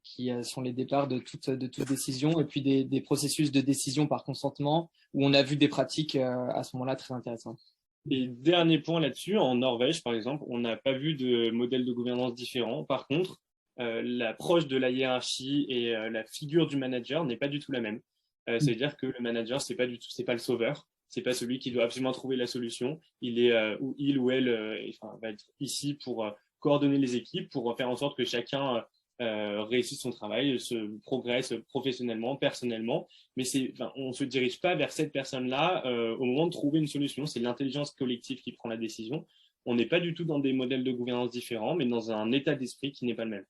qui sont les départs de toute décision, et puis des processus de décision par consentement où on a vu des pratiques à ce moment-là très intéressantes. Et dernier point là-dessus, en Norvège par exemple, on n'a pas vu de modèle de gouvernance différent. Par contre, l'approche de la hiérarchie et la figure du manager n'est pas du tout la même. C'est-à-dire que le manager, c'est pas le sauveur, c'est pas celui qui doit absolument trouver la solution. Il ou elle va être ici pour coordonner les équipes, pour faire en sorte que chacun réussisse son travail, se progresse professionnellement, personnellement. Mais on se dirige pas vers cette personne-là au moment de trouver une solution. C'est l'intelligence collective qui prend la décision. On n'est pas du tout dans des modèles de gouvernance différents, mais dans un état d'esprit qui n'est pas le même.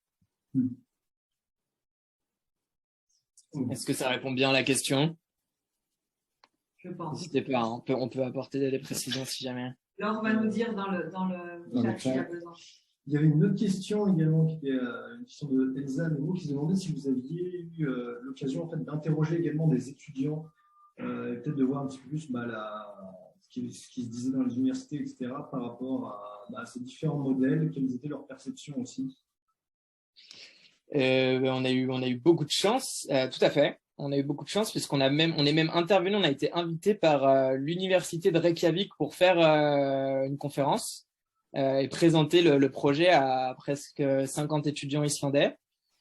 Est-ce que ça répond bien à la question? Je pense. N'hésitez pas, hein, on peut apporter des précisions si jamais. Laure va nous dire dans le chat s'il y a besoin. Il y avait une autre question également, qui était une question de Elsa Nemo, qui se demandait si vous aviez eu l'occasion en fait, d'interroger également des étudiants, et peut-être de voir un petit peu plus ce qui se disait dans les universités, etc., par rapport à ces différents modèles, quelles étaient leurs perceptions aussi. On a eu beaucoup de chance, tout à fait. On a eu beaucoup de chance puisqu'on est même intervenu, on a été invité par l'université de Reykjavik pour faire une conférence et présenter le projet à presque 50 étudiants islandais.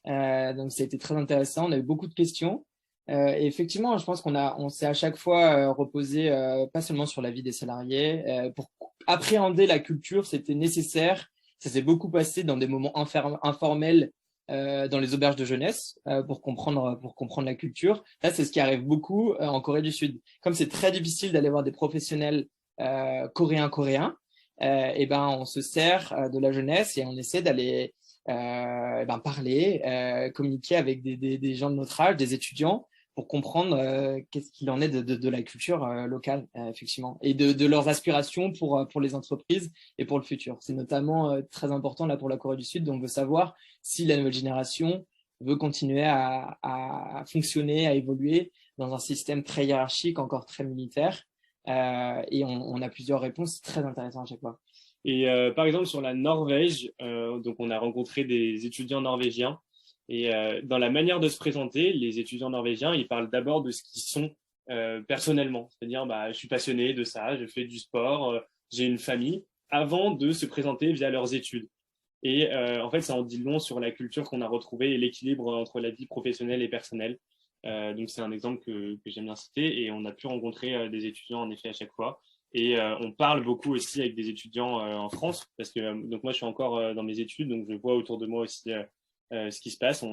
Donc ça a été très intéressant, on a eu beaucoup de questions. Et effectivement, je pense on s'est à chaque fois reposé pas seulement sur la vie des salariés. Pour appréhender la culture, c'était nécessaire. Ça s'est beaucoup passé dans des moments informels dans les auberges de jeunesse pour comprendre la culture. Là, c'est ce qui arrive beaucoup en Corée du Sud. Comme c'est très difficile d'aller voir des professionnels coréens, et ben on se sert de la jeunesse et on essaie d'aller parler, communiquer avec des gens de notre âge, des étudiants, pour comprendre qu'est-ce qu'il en est de la culture locale, effectivement, et de leurs aspirations pour les entreprises et pour le futur. C'est notamment très important là pour la Corée du Sud, donc on veut savoir si la nouvelle génération veut continuer à fonctionner, à évoluer dans un système très hiérarchique, encore très militaire, et on a plusieurs réponses très intéressantes à chaque fois. Et par exemple sur la Norvège, donc on a rencontré des étudiants norvégiens. Et dans la manière de se présenter, les étudiants norvégiens, ils parlent d'abord de ce qu'ils sont personnellement. C'est-à-dire, je suis passionné de ça, je fais du sport, j'ai une famille, avant de se présenter via leurs études. Et en fait, ça en dit long sur la culture qu'on a retrouvée et l'équilibre entre la vie professionnelle et personnelle. Donc, c'est un exemple que j'aime bien citer. Et on a pu rencontrer des étudiants, en effet, à chaque fois. Et on parle beaucoup aussi avec des étudiants en France, parce que donc moi, je suis encore dans mes études, donc je vois autour de moi aussi ce qui se passe.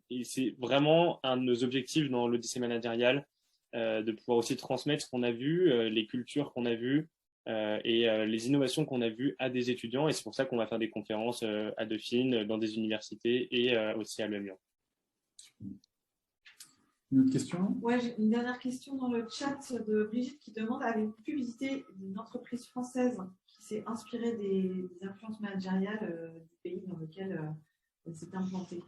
Et c'est vraiment un de nos objectifs dans l'Odyssée managériale, de pouvoir aussi transmettre ce qu'on a vu, les cultures qu'on a vues et les innovations qu'on a vues à des étudiants. Et c'est pour ça qu'on va faire des conférences à Dauphine, dans des universités et aussi à l'EM. Une autre question? Ouais, j'ai une dernière question dans le chat de Brigitte qui demande: avez-vous pu visiter une entreprise française qui s'est inspirée des influences managériales du pays dans lequel elle s'est implantée?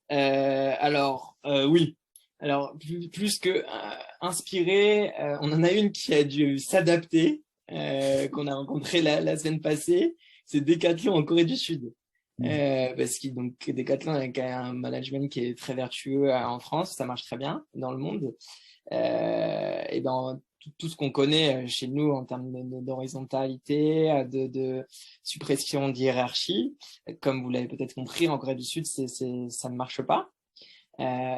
Alors, oui. Alors, plus que inspiré, on en a une qui a dû s'adapter, qu'on a rencontrée la semaine passée. C'est Decathlon en Corée du Sud. Parce que donc Decathlon avec un management qui est très vertueux en France, ça marche très bien dans le monde. Et ben tout ce qu'on connaît chez nous en termes d'horizontalité, de suppression d'hiérarchie. Comme vous l'avez peut-être compris, en Corée du Sud, ça ne marche pas.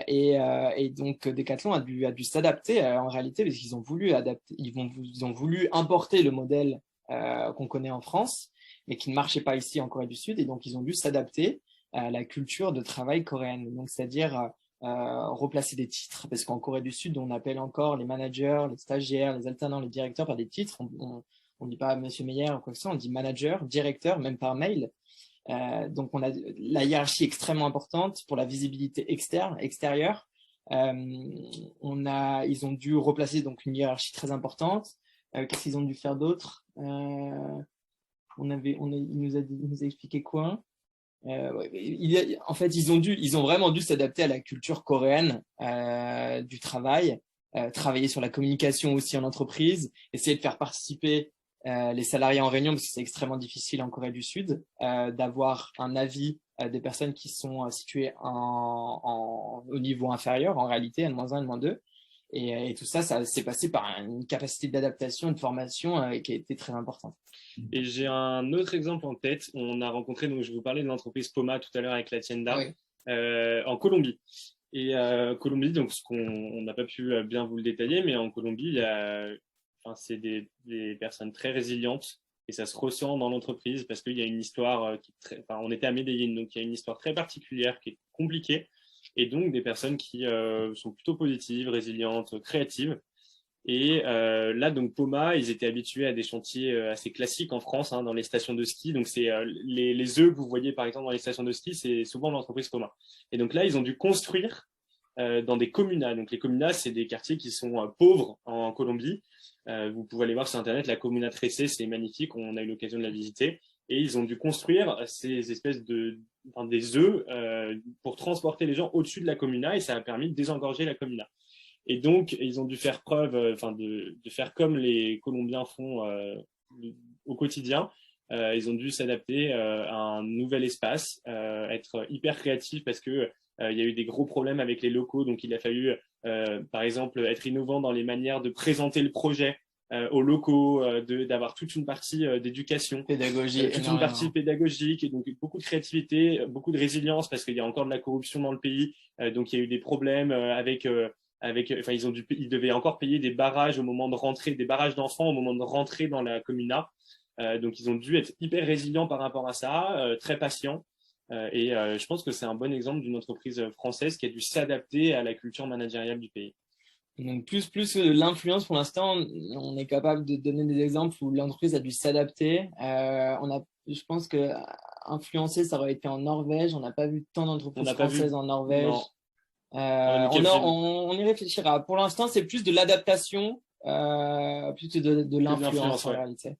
Et donc Decathlon a dû s'adapter en réalité parce qu'ils ont voulu adapter, ils ont voulu importer le modèle qu'on connaît en France, mais qui ne marchait pas ici en Corée du Sud, et donc ils ont dû s'adapter à la culture de travail coréenne. Donc c'est-à-dire replacer des titres, parce qu'en Corée du Sud, on appelle encore les managers, les stagiaires, les alternants, les directeurs par des titres. On dit pas Monsieur Meyer ou quoi que ce soit, on dit manager, directeur, même par mail. Donc on a la hiérarchie extrêmement importante pour la visibilité extérieure. Ils ont dû replacer donc une hiérarchie très importante. Qu'est-ce qu'ils ont dû faire d'autre? Il nous a expliqué quoi? En fait, ils ont vraiment dû s'adapter à la culture coréenne du travail, travailler sur la communication aussi en entreprise, essayer de faire participer les salariés en réunion, parce que c'est extrêmement difficile en Corée du Sud d'avoir un avis des personnes qui sont situées au niveau inférieur, en réalité, N-1, N-2. Et tout ça s'est passé par une capacité d'adaptation et de formation qui a été très importante. Et j'ai un autre exemple en tête. On a rencontré, donc je vous parlais de l'entreprise Poma tout à l'heure avec la Tienda, oui. En Colombie. Et Colombie, donc on n'a pas pu bien vous le détailler, mais en Colombie, c'est des personnes très résilientes et ça se ressent dans l'entreprise parce qu'il y a une histoire on était à Medellín, donc il y a une histoire très particulière qui est compliquée, et donc des personnes qui sont plutôt positives, résilientes, créatives. Et là, donc Poma, ils étaient habitués à des chantiers assez classiques en France, dans les stations de ski. Donc c'est les œufs que vous voyez par exemple dans les stations de ski, c'est souvent l'entreprise Poma. Et donc là, ils ont dû construire dans des comunas. Donc les comunas, c'est des quartiers qui sont pauvres en Colombie. Vous pouvez aller voir sur internet, la comuna Trece, c'est magnifique, on a eu l'occasion de la visiter. Et ils ont dû construire ces espèces des œufs pour transporter les gens au-dessus de la comuna, et ça a permis de désengorger la comuna. Et donc, ils ont dû faire preuve, de faire comme les Colombiens font au quotidien. Ils ont dû s'adapter à un nouvel espace, être hyper créatifs parce que il y a eu des gros problèmes avec les locaux. Donc, il a fallu, par exemple, être innovant dans les manières de présenter le projet aux locaux, d'avoir toute une partie d'éducation, pédagogique, toute une partie pédagogique, et donc beaucoup de créativité, beaucoup de résilience parce qu'il y a encore de la corruption dans le pays. Donc, il y a eu des problèmes ils devaient encore payer des barrages au moment de rentrer, des barrages d'enfants au moment de rentrer dans la comuna. Donc, ils ont dû être hyper résilients par rapport à ça, très patients. Je pense que c'est un bon exemple d'une entreprise française qui a dû s'adapter à la culture managériale du pays. Donc, plus l'influence, pour l'instant, on est capable de donner des exemples où l'entreprise a dû s'adapter. Je pense que influencer, ça aurait été en Norvège. On n'a pas vu tant d'entreprises françaises en Norvège. On y réfléchira. Pour l'instant, c'est plus de l'adaptation, plus que de l'influence en réalité.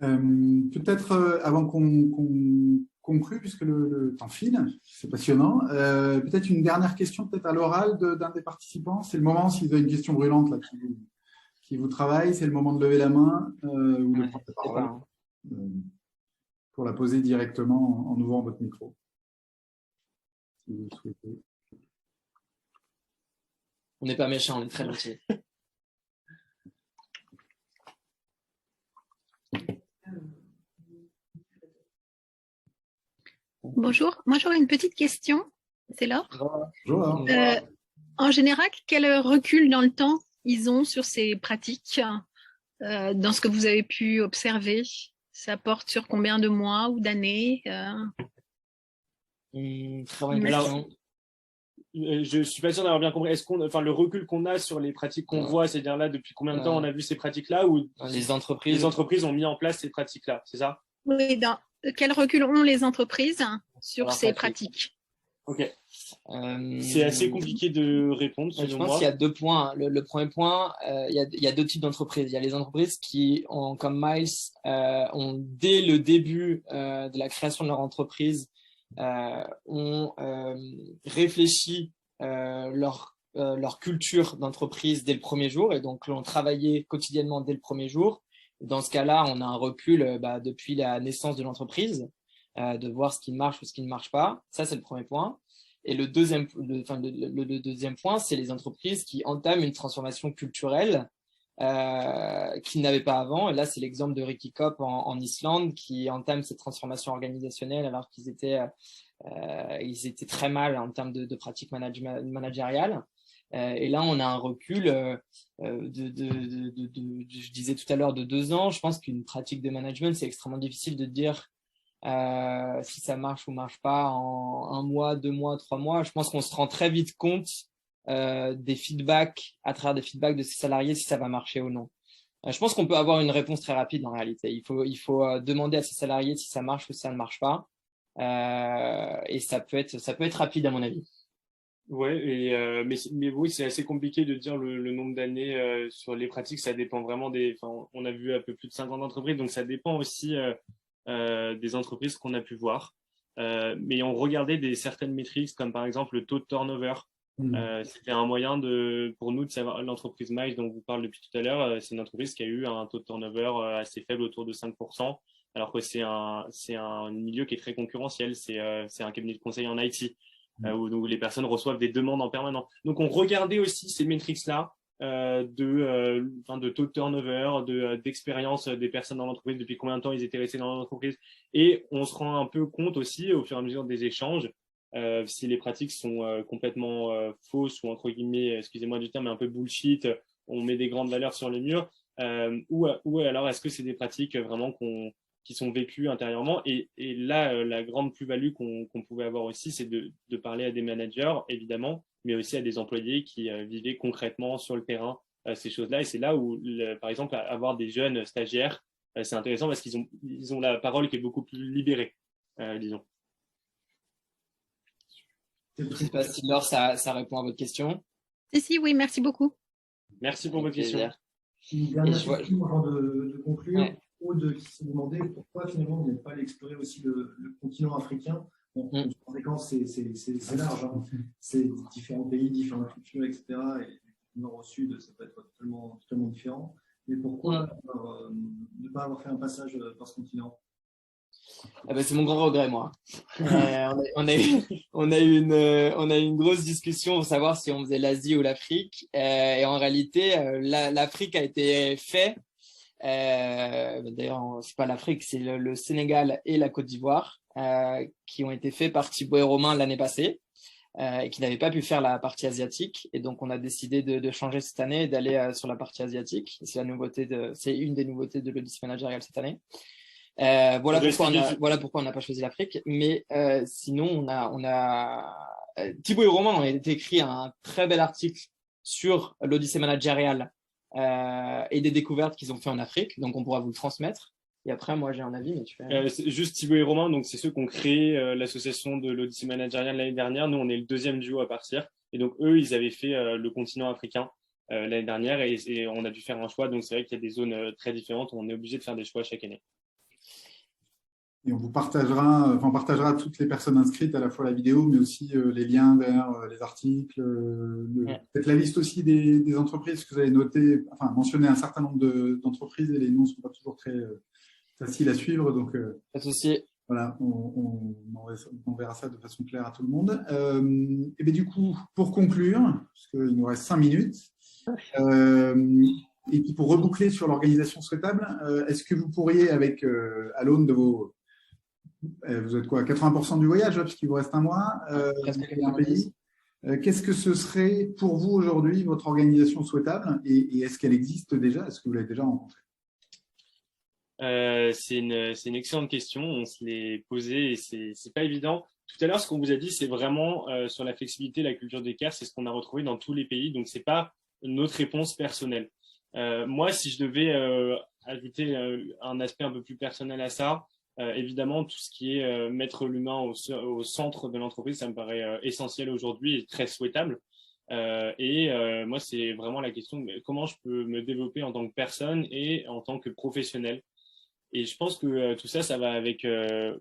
Peut-être avant qu'on conclue, puisque le temps file, c'est passionnant, peut-être une dernière question, peut-être à l'oral d'un des participants. C'est le moment, si vous avez une question brûlante là, qui vous travaille, c'est le moment de lever la main ou de prendre la parole pour la poser directement en ouvrant votre micro. Si vous le souhaitez. On n'est pas méchants, on est très gentils. Bonjour, moi j'aurais une petite question. C'est Laure. Bonjour. En général, quel recul dans le temps ils ont sur ces pratiques dans ce que vous avez pu observer? Ça porte sur combien de mois ou d'années? Très bonne question. Je suis pas sûr d'avoir bien compris. Le recul qu'on a sur les pratiques qu'on voit, c'est-à-dire là, depuis combien de temps on a vu ces pratiques-là, ou les entreprises ont mis en place ces pratiques-là, c'est ça? Oui, quel recul ont les entreprises sur ces pratiques? Ok. C'est assez compliqué de répondre, selon moi. Je pense qu'il y a 2 points. Le premier point, il y a 2 types d'entreprises. Il y a les entreprises qui ont, comme Miles, ont dès le début de la création de leur entreprise, ont réfléchi leur culture d'entreprise dès le premier jour, et donc l'ont travaillé quotidiennement dès le premier jour. Dans ce cas-là, on a un recul depuis la naissance de l'entreprise, de voir ce qui marche ou ce qui ne marche pas. Ça, c'est le premier point. Et le deuxième point, c'est les entreprises qui entament une transformation culturelle qu'ils n'avaient pas avant. Et là, c'est l'exemple de Ricky Kopp en Islande qui entame cette transformation organisationnelle alors qu'ils étaient très mal en termes de pratiques managériales. Et là, on a un recul je disais tout à l'heure, de 2 ans. Je pense qu'une pratique de management, c'est extrêmement difficile de dire si ça marche ou marche pas en 1 mois, 2 mois, 3 mois. Je pense qu'on se rend très vite compte des feedbacks, à travers des feedbacks de ses salariés, si ça va marcher ou non. Je pense qu'on peut avoir une réponse très rapide en réalité. Il faut demander à ses salariés si ça marche ou si ça ne marche pas. Et ça peut être rapide à mon avis. Ouais, mais oui, c'est assez compliqué de dire le nombre d'années sur les pratiques. Ça dépend vraiment on a vu un peu plus de 50 entreprises, donc ça dépend aussi des entreprises qu'on a pu voir. Mais on regardait certaines métriques, comme par exemple le taux de turnover. C'était un moyen pour nous de savoir. L'entreprise Miles dont vous parle depuis tout à l'heure, c'est une entreprise qui a eu un taux de turnover assez faible, autour de 5%, alors que c'est un milieu qui est très concurrentiel. C'est un cabinet de conseil en IT. Où les personnes reçoivent des demandes en permanence. Donc, on regardait aussi ces métriques-là de taux de turnover, d'expérience des personnes dans l'entreprise, depuis combien de temps ils étaient restés dans l'entreprise. Et on se rend un peu compte aussi, au fur et à mesure des échanges, si les pratiques sont complètement fausses ou, entre guillemets, excusez-moi du terme, mais un peu bullshit, on met des grandes valeurs sur les murs, ou alors est-ce que c'est des pratiques vraiment qui sont vécues intérieurement. Et là, la grande plus-value qu'on pouvait avoir aussi, c'est de parler à des managers, évidemment, mais aussi à des employés qui vivaient concrètement sur le terrain ces choses-là. Et c'est là où, par exemple, avoir des jeunes stagiaires, c'est intéressant parce qu'ils ont la parole qui est beaucoup plus libérée, disons. Je ne sais pas si Laure, ça répond à votre question. Si, oui, merci beaucoup. Merci pour votre question. Une dernière question avant de conclure. Ouais. Aude qui s'est demandé pourquoi finalement vous n'êtes pas allé explorer aussi le continent africain. Bon, en conséquence, c'est large, hein. C'est différents pays, différentes cultures, etc. Et du nord au sud, ça peut être totalement différent. Mais pourquoi ne pas avoir fait un passage par ce continent? C'est mon grand regret, moi. On a eu une grosse discussion pour savoir si on faisait l'Asie ou l'Afrique. Et en réalité, l'Afrique a été fait. D'ailleurs, c'est pas l'Afrique, c'est le Sénégal et la Côte d'Ivoire qui ont été faits par Thibaut et Romain l'année passée et qui n'avaient pas pu faire la partie asiatique. Et donc, on a décidé de changer cette année et d'aller sur la partie asiatique. C'est une des nouveautés de l'Odyssée managériale cette année. Voilà pourquoi on n'a pas choisi l'Afrique. Mais sinon, Thibaut et Romain ont écrit un très bel article sur l'Odyssée managériale et des découvertes qu'ils ont fait en Afrique. Donc, on pourra vous le transmettre. Et après, moi, j'ai un avis, mais tu fais... C'est juste Thibaut et Romain, donc c'est ceux qui ont créé l'association de l'Odyssée managériale l'année dernière. Nous, on est le 2e duo à partir. Et donc, eux, ils avaient fait le continent africain l'année dernière et on a dû faire un choix. Donc, c'est vrai qu'il y a des zones très différentes. On est obligé de faire des choix chaque année. Et on partagera toutes les personnes inscrites, à la fois la vidéo, mais aussi les liens vers les articles, peut-être la liste aussi des entreprises que vous avez mentionné un certain nombre d'entreprises et les noms ne sont pas toujours très faciles à suivre. Donc, pas de souci. Voilà, on verra ça de façon claire à tout le monde. Et bien du coup, pour conclure, parce qu'il nous reste 5 minutes, et puis pour reboucler sur l'organisation souhaitable, est-ce que vous pourriez, à l'aune de vos... vous êtes quoi, 80% du voyage, puisqu'il vous reste un mois, un pays. Qu'est-ce que ce serait pour vous aujourd'hui votre organisation souhaitable et est-ce qu'elle existe déjà? Est-ce que vous l'avez déjà rencontrée? C'est une excellente question. On se l'est posée et c'est pas évident. Tout à l'heure, ce qu'on vous a dit, c'est vraiment sur la flexibilité, la culture d'écart, c'est ce qu'on a retrouvé dans tous les pays. Donc, c'est pas notre réponse personnelle. Moi, si je devais ajouter un aspect un peu plus personnel à ça, évidemment, tout ce qui est mettre l'humain au centre de l'entreprise, ça me paraît essentiel aujourd'hui et très souhaitable. Moi, c'est vraiment la question de comment je peux me développer en tant que personne et en tant que professionnel. Et je pense que tout ça, ça va avec...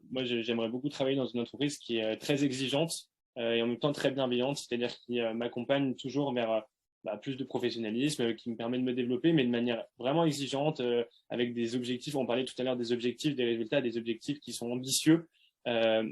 moi, j'aimerais beaucoup travailler dans une entreprise qui est très exigeante et en même temps très bienveillante, c'est-à-dire qui m'accompagne toujours vers plus de professionnalisme, qui me permet de me développer, mais de manière vraiment exigeante, avec des objectifs. On parlait tout à l'heure des objectifs, des résultats, des objectifs qui sont ambitieux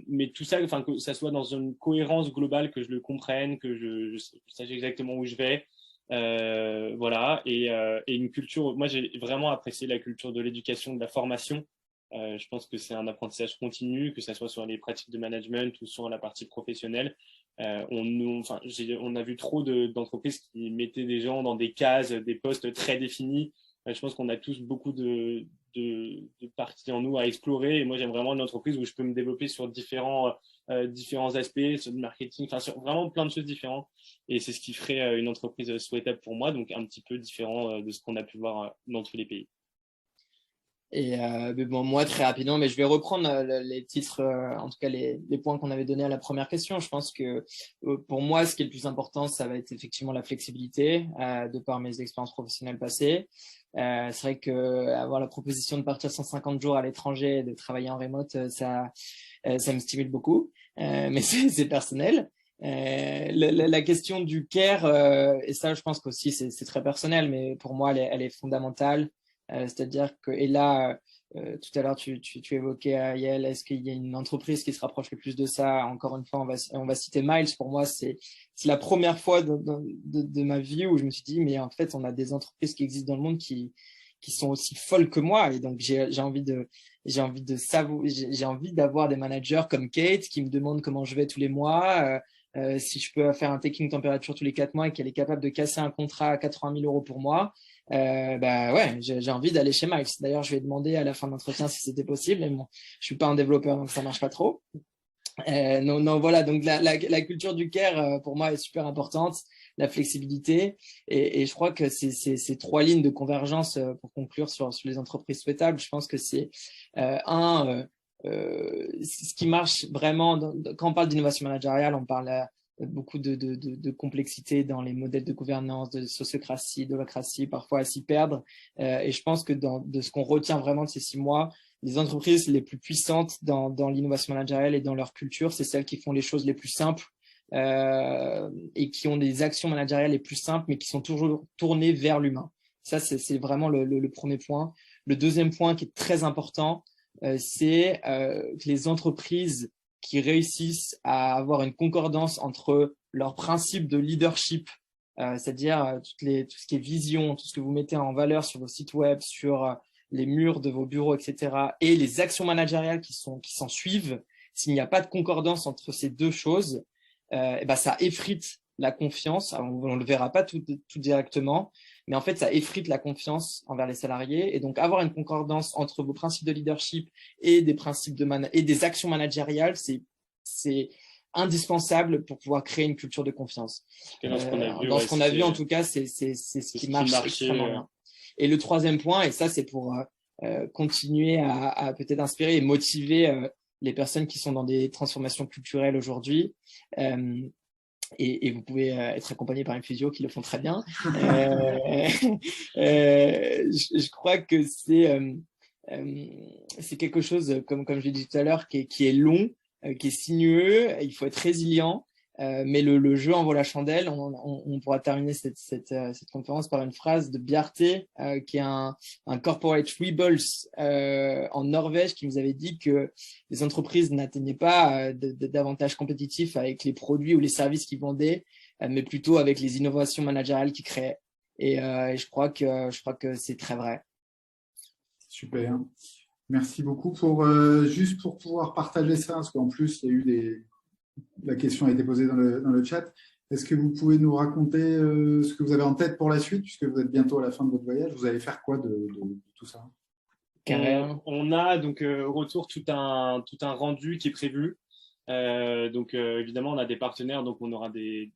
Mais tout ça, enfin que ça soit dans une cohérence globale, que je le comprenne, que je sache exactement où je vais. Voilà, et une culture. Moi, j'ai vraiment apprécié la culture de l'éducation, de la formation. Je pense que c'est un apprentissage continu, que ce soit sur les pratiques de management ou sur la partie professionnelle. On a vu trop d'entreprises qui mettaient des gens dans des cases, des postes très définis. Je pense qu'on a tous beaucoup de parties en nous à explorer. Et moi, j'aime vraiment une entreprise où je peux me développer sur différents aspects, sur le marketing, enfin sur vraiment plein de choses différentes. Et c'est ce qui ferait une entreprise souhaitable pour moi, donc un petit peu différent de ce qu'on a pu voir dans tous les pays. Et mais bon, moi, très rapidement, mais je vais reprendre les titres, en tout cas les points qu'on avait donnés à la première question. Je pense que pour moi, ce qui est le plus important, ça va être effectivement la flexibilité, de par mes expériences professionnelles passées. C'est vrai que avoir la proposition de partir 150 jours à l'étranger et de travailler en remote, ça me stimule beaucoup, mais c'est personnel. La question du care, et ça, je pense qu'aussi c'est très personnel, mais pour moi, elle est fondamentale. C'est-à-dire que, et là, tout à l'heure, tu évoquais, Yael, est-ce qu'il y a une entreprise qui se rapproche le plus de ça? Encore une fois, on va citer Miles. Pour moi, c'est la première fois de ma vie où je me suis dit, mais en fait, on a des entreprises qui existent dans le monde qui sont aussi folles que moi. Et donc, j'ai envie d'avoir des managers comme Kate qui me demandent comment je vais tous les mois. Si je peux faire un taking température tous les 4 mois et qu'elle est capable de casser un contrat à 80 000 € pour moi, bah ouais, j'ai envie d'aller chez Miles. D'ailleurs, je vais demander à la fin de l'entretien si c'était possible, mais bon, je suis pas un développeur, donc ça marche pas trop. Non, voilà, donc la culture du care, pour moi, est super importante, la flexibilité, et je crois que ces 3 lignes de convergence, pour conclure sur les entreprises souhaitables, je pense que c'est ce qui marche vraiment, quand on parle d'innovation managériale, on parle beaucoup de complexité dans les modèles de gouvernance, de sociocratie, d'holacratie, parfois à s'y perdre. Et je pense que de ce qu'on retient vraiment de ces 6 mois, les entreprises les plus puissantes dans l'innovation managériale et dans leur culture, c'est celles qui font les choses les plus simples et qui ont des actions managériales les plus simples, mais qui sont toujours tournées vers l'humain. Ça, c'est vraiment le premier point. Le deuxième point qui est très important, c'est que les entreprises qui réussissent à avoir une concordance entre leurs principes de leadership, c'est-à-dire tout ce qui est vision, tout ce que vous mettez en valeur sur vos sites web, sur les murs de vos bureaux, etc., et les actions managériales qui s'en suivent. S'il n'y a pas de concordance entre ces deux choses, et ben ça effrite la confiance. Alors, on ne le verra pas tout directement, mais en fait, ça effrite la confiance envers les salariés. Et donc, avoir une concordance entre vos principes de leadership et des principes et des actions managériales, c'est indispensable pour pouvoir créer une culture de confiance. Dans ce qu'on a vu, en tout cas, c'est ce qui marche extrêmement bien. Et le troisième point, et ça, c'est pour continuer à peut-être inspirer et motiver les personnes qui sont dans des transformations culturelles aujourd'hui. Et vous pouvez être accompagné par une physio qui le font très bien. Je crois que c'est quelque chose, comme je l'ai dit tout à l'heure, qui est long, qui est sinueux. Il faut être résilient. Mais le jeu en vaut la chandelle. On pourra terminer cette conférence par une phrase de Bjarte, qui est un corporate rebels en Norvège, qui nous avait dit que les entreprises n'atteignaient pas d'avantages compétitifs avec les produits ou les services qu'ils vendaient, mais plutôt avec les innovations managériales qu'ils créaient. Et je crois que c'est très vrai. Super. Merci beaucoup juste pour pouvoir partager ça, parce qu'en plus, il y a eu la question a été posée dans le chat. Est-ce que vous pouvez nous raconter ce que vous avez en tête pour la suite, puisque vous êtes bientôt à la fin de votre voyage? Vous allez faire quoi de tout ça? On a donc au retour tout un rendu qui est prévu. Évidemment, on a des partenaires, donc on aura des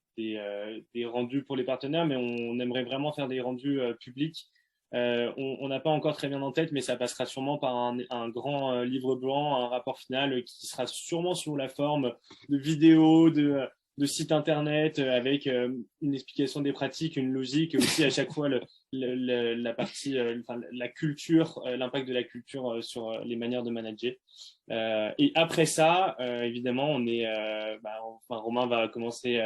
rendus pour les partenaires, mais on aimerait vraiment faire des rendus publics. On n'a pas encore très bien en tête, mais ça passera sûrement par un grand livre blanc, un rapport final qui sera sûrement sous la forme de vidéos, de sites internet, avec une explication des pratiques, une logique, et aussi à chaque fois la partie, la culture, l'impact de la culture sur les manières de manager. Et après ça, évidemment, Romain va commencer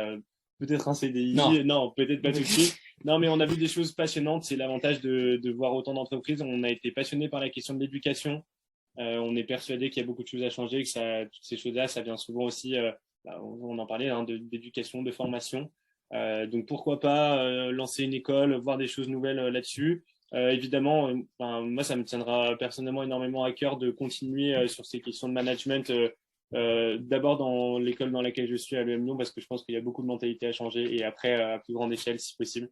peut-être un CDI. Non, peut-être pas tout de suite. Non, mais on a vu des choses passionnantes. C'est l'avantage de voir autant d'entreprises. On a été passionnés par la question de l'éducation. On est persuadé qu'il y a beaucoup de choses à changer, que toutes ces choses-là, ça vient souvent aussi, on en parlait, hein, d'éducation, de formation. Donc pourquoi pas lancer une école, voir des choses nouvelles là-dessus. Évidemment, moi, ça me tiendra personnellement énormément à cœur de continuer sur ces questions de management. D'abord dans l'école dans laquelle je suis à l'EM Lyon, parce que je pense qu'il y a beaucoup de mentalités à changer, et après à plus grande échelle si possible.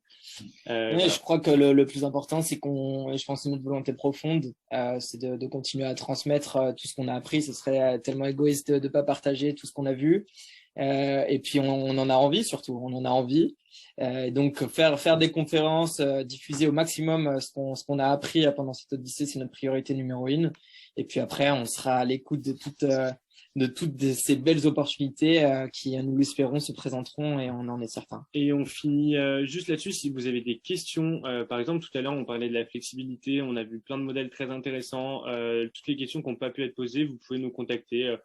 Oui, je crois que le plus important, c'est et je pense que notre volonté profonde, c'est de continuer à transmettre tout ce qu'on a appris. Ce serait tellement égoïste de ne pas partager tout ce qu'on a vu. Et puis on en a envie, surtout, on en a envie. Donc faire des conférences, diffuser au maximum ce qu'on a appris pendant cette odyssée, c'est notre priorité numéro 1. Et puis après, on sera à l'écoute de toutes ces belles opportunités qui, nous l'espérons, se présenteront, et on en est certain. Et on finit juste là-dessus. Si vous avez des questions, par exemple, tout à l'heure, on parlait de la flexibilité. On a vu plein de modèles très intéressants. Toutes les questions qui n'ont pas pu être posées, vous pouvez nous contacter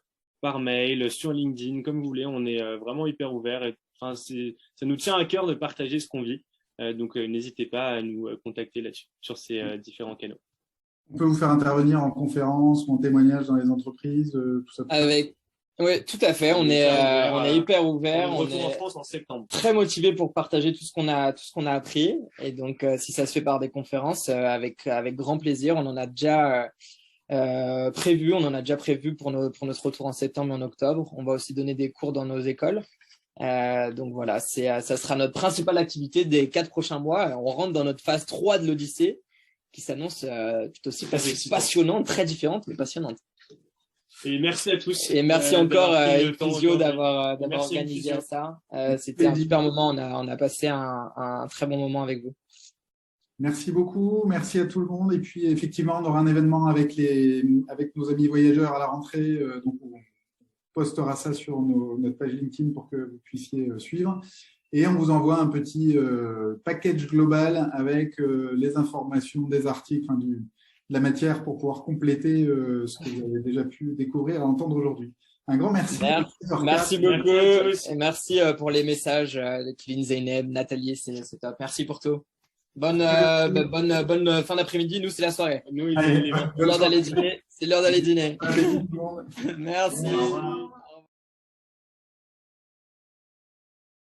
par mail, sur LinkedIn, comme vous voulez. On est vraiment hyper ouvert. Enfin, ça nous tient à cœur de partager ce qu'on vit. Donc, n'hésitez pas à nous contacter là-dessus, sur ces différents canaux. On peut vous faire intervenir en conférence ou en témoignage dans les entreprises, tout ça. Oui, tout à fait. On est hyper ouvert. On retourne en France en septembre. Très motivé pour partager tout ce qu'on a appris. Et donc, si ça se fait par des conférences, avec grand plaisir. On en a déjà prévu. On en a déjà prévu pour notre retour en septembre et en octobre. On va aussi donner des cours dans nos écoles. Donc voilà, ça sera notre principale activité des 4 prochains mois. On rentre dans notre phase 3 de l'Odyssée, qui s'annonce tout aussi passionnante, très différente, mais passionnante. Et merci à tous. Et merci encore, Physio, d'avoir organisé ça. C'était un super moment. On a passé un très bon moment avec vous. Merci beaucoup. Merci à tout le monde. Et puis, effectivement, on aura un événement avec nos amis voyageurs à la rentrée. Donc, on postera ça sur notre page LinkedIn pour que vous puissiez suivre. Et on vous envoie un petit package global avec les informations des articles, de la matière pour pouvoir compléter ce que vous avez déjà pu découvrir et entendre aujourd'hui. Un grand merci. Merci beaucoup. Et merci pour les messages de Kevin, Zeynep, Nathalie, c'est top. Merci pour tout. Bonne fin d'après-midi. Nous, c'est la soirée. Nous, c'est l'heure d'aller dîner. C'est l'heure d'aller dîner. Merci. Au revoir.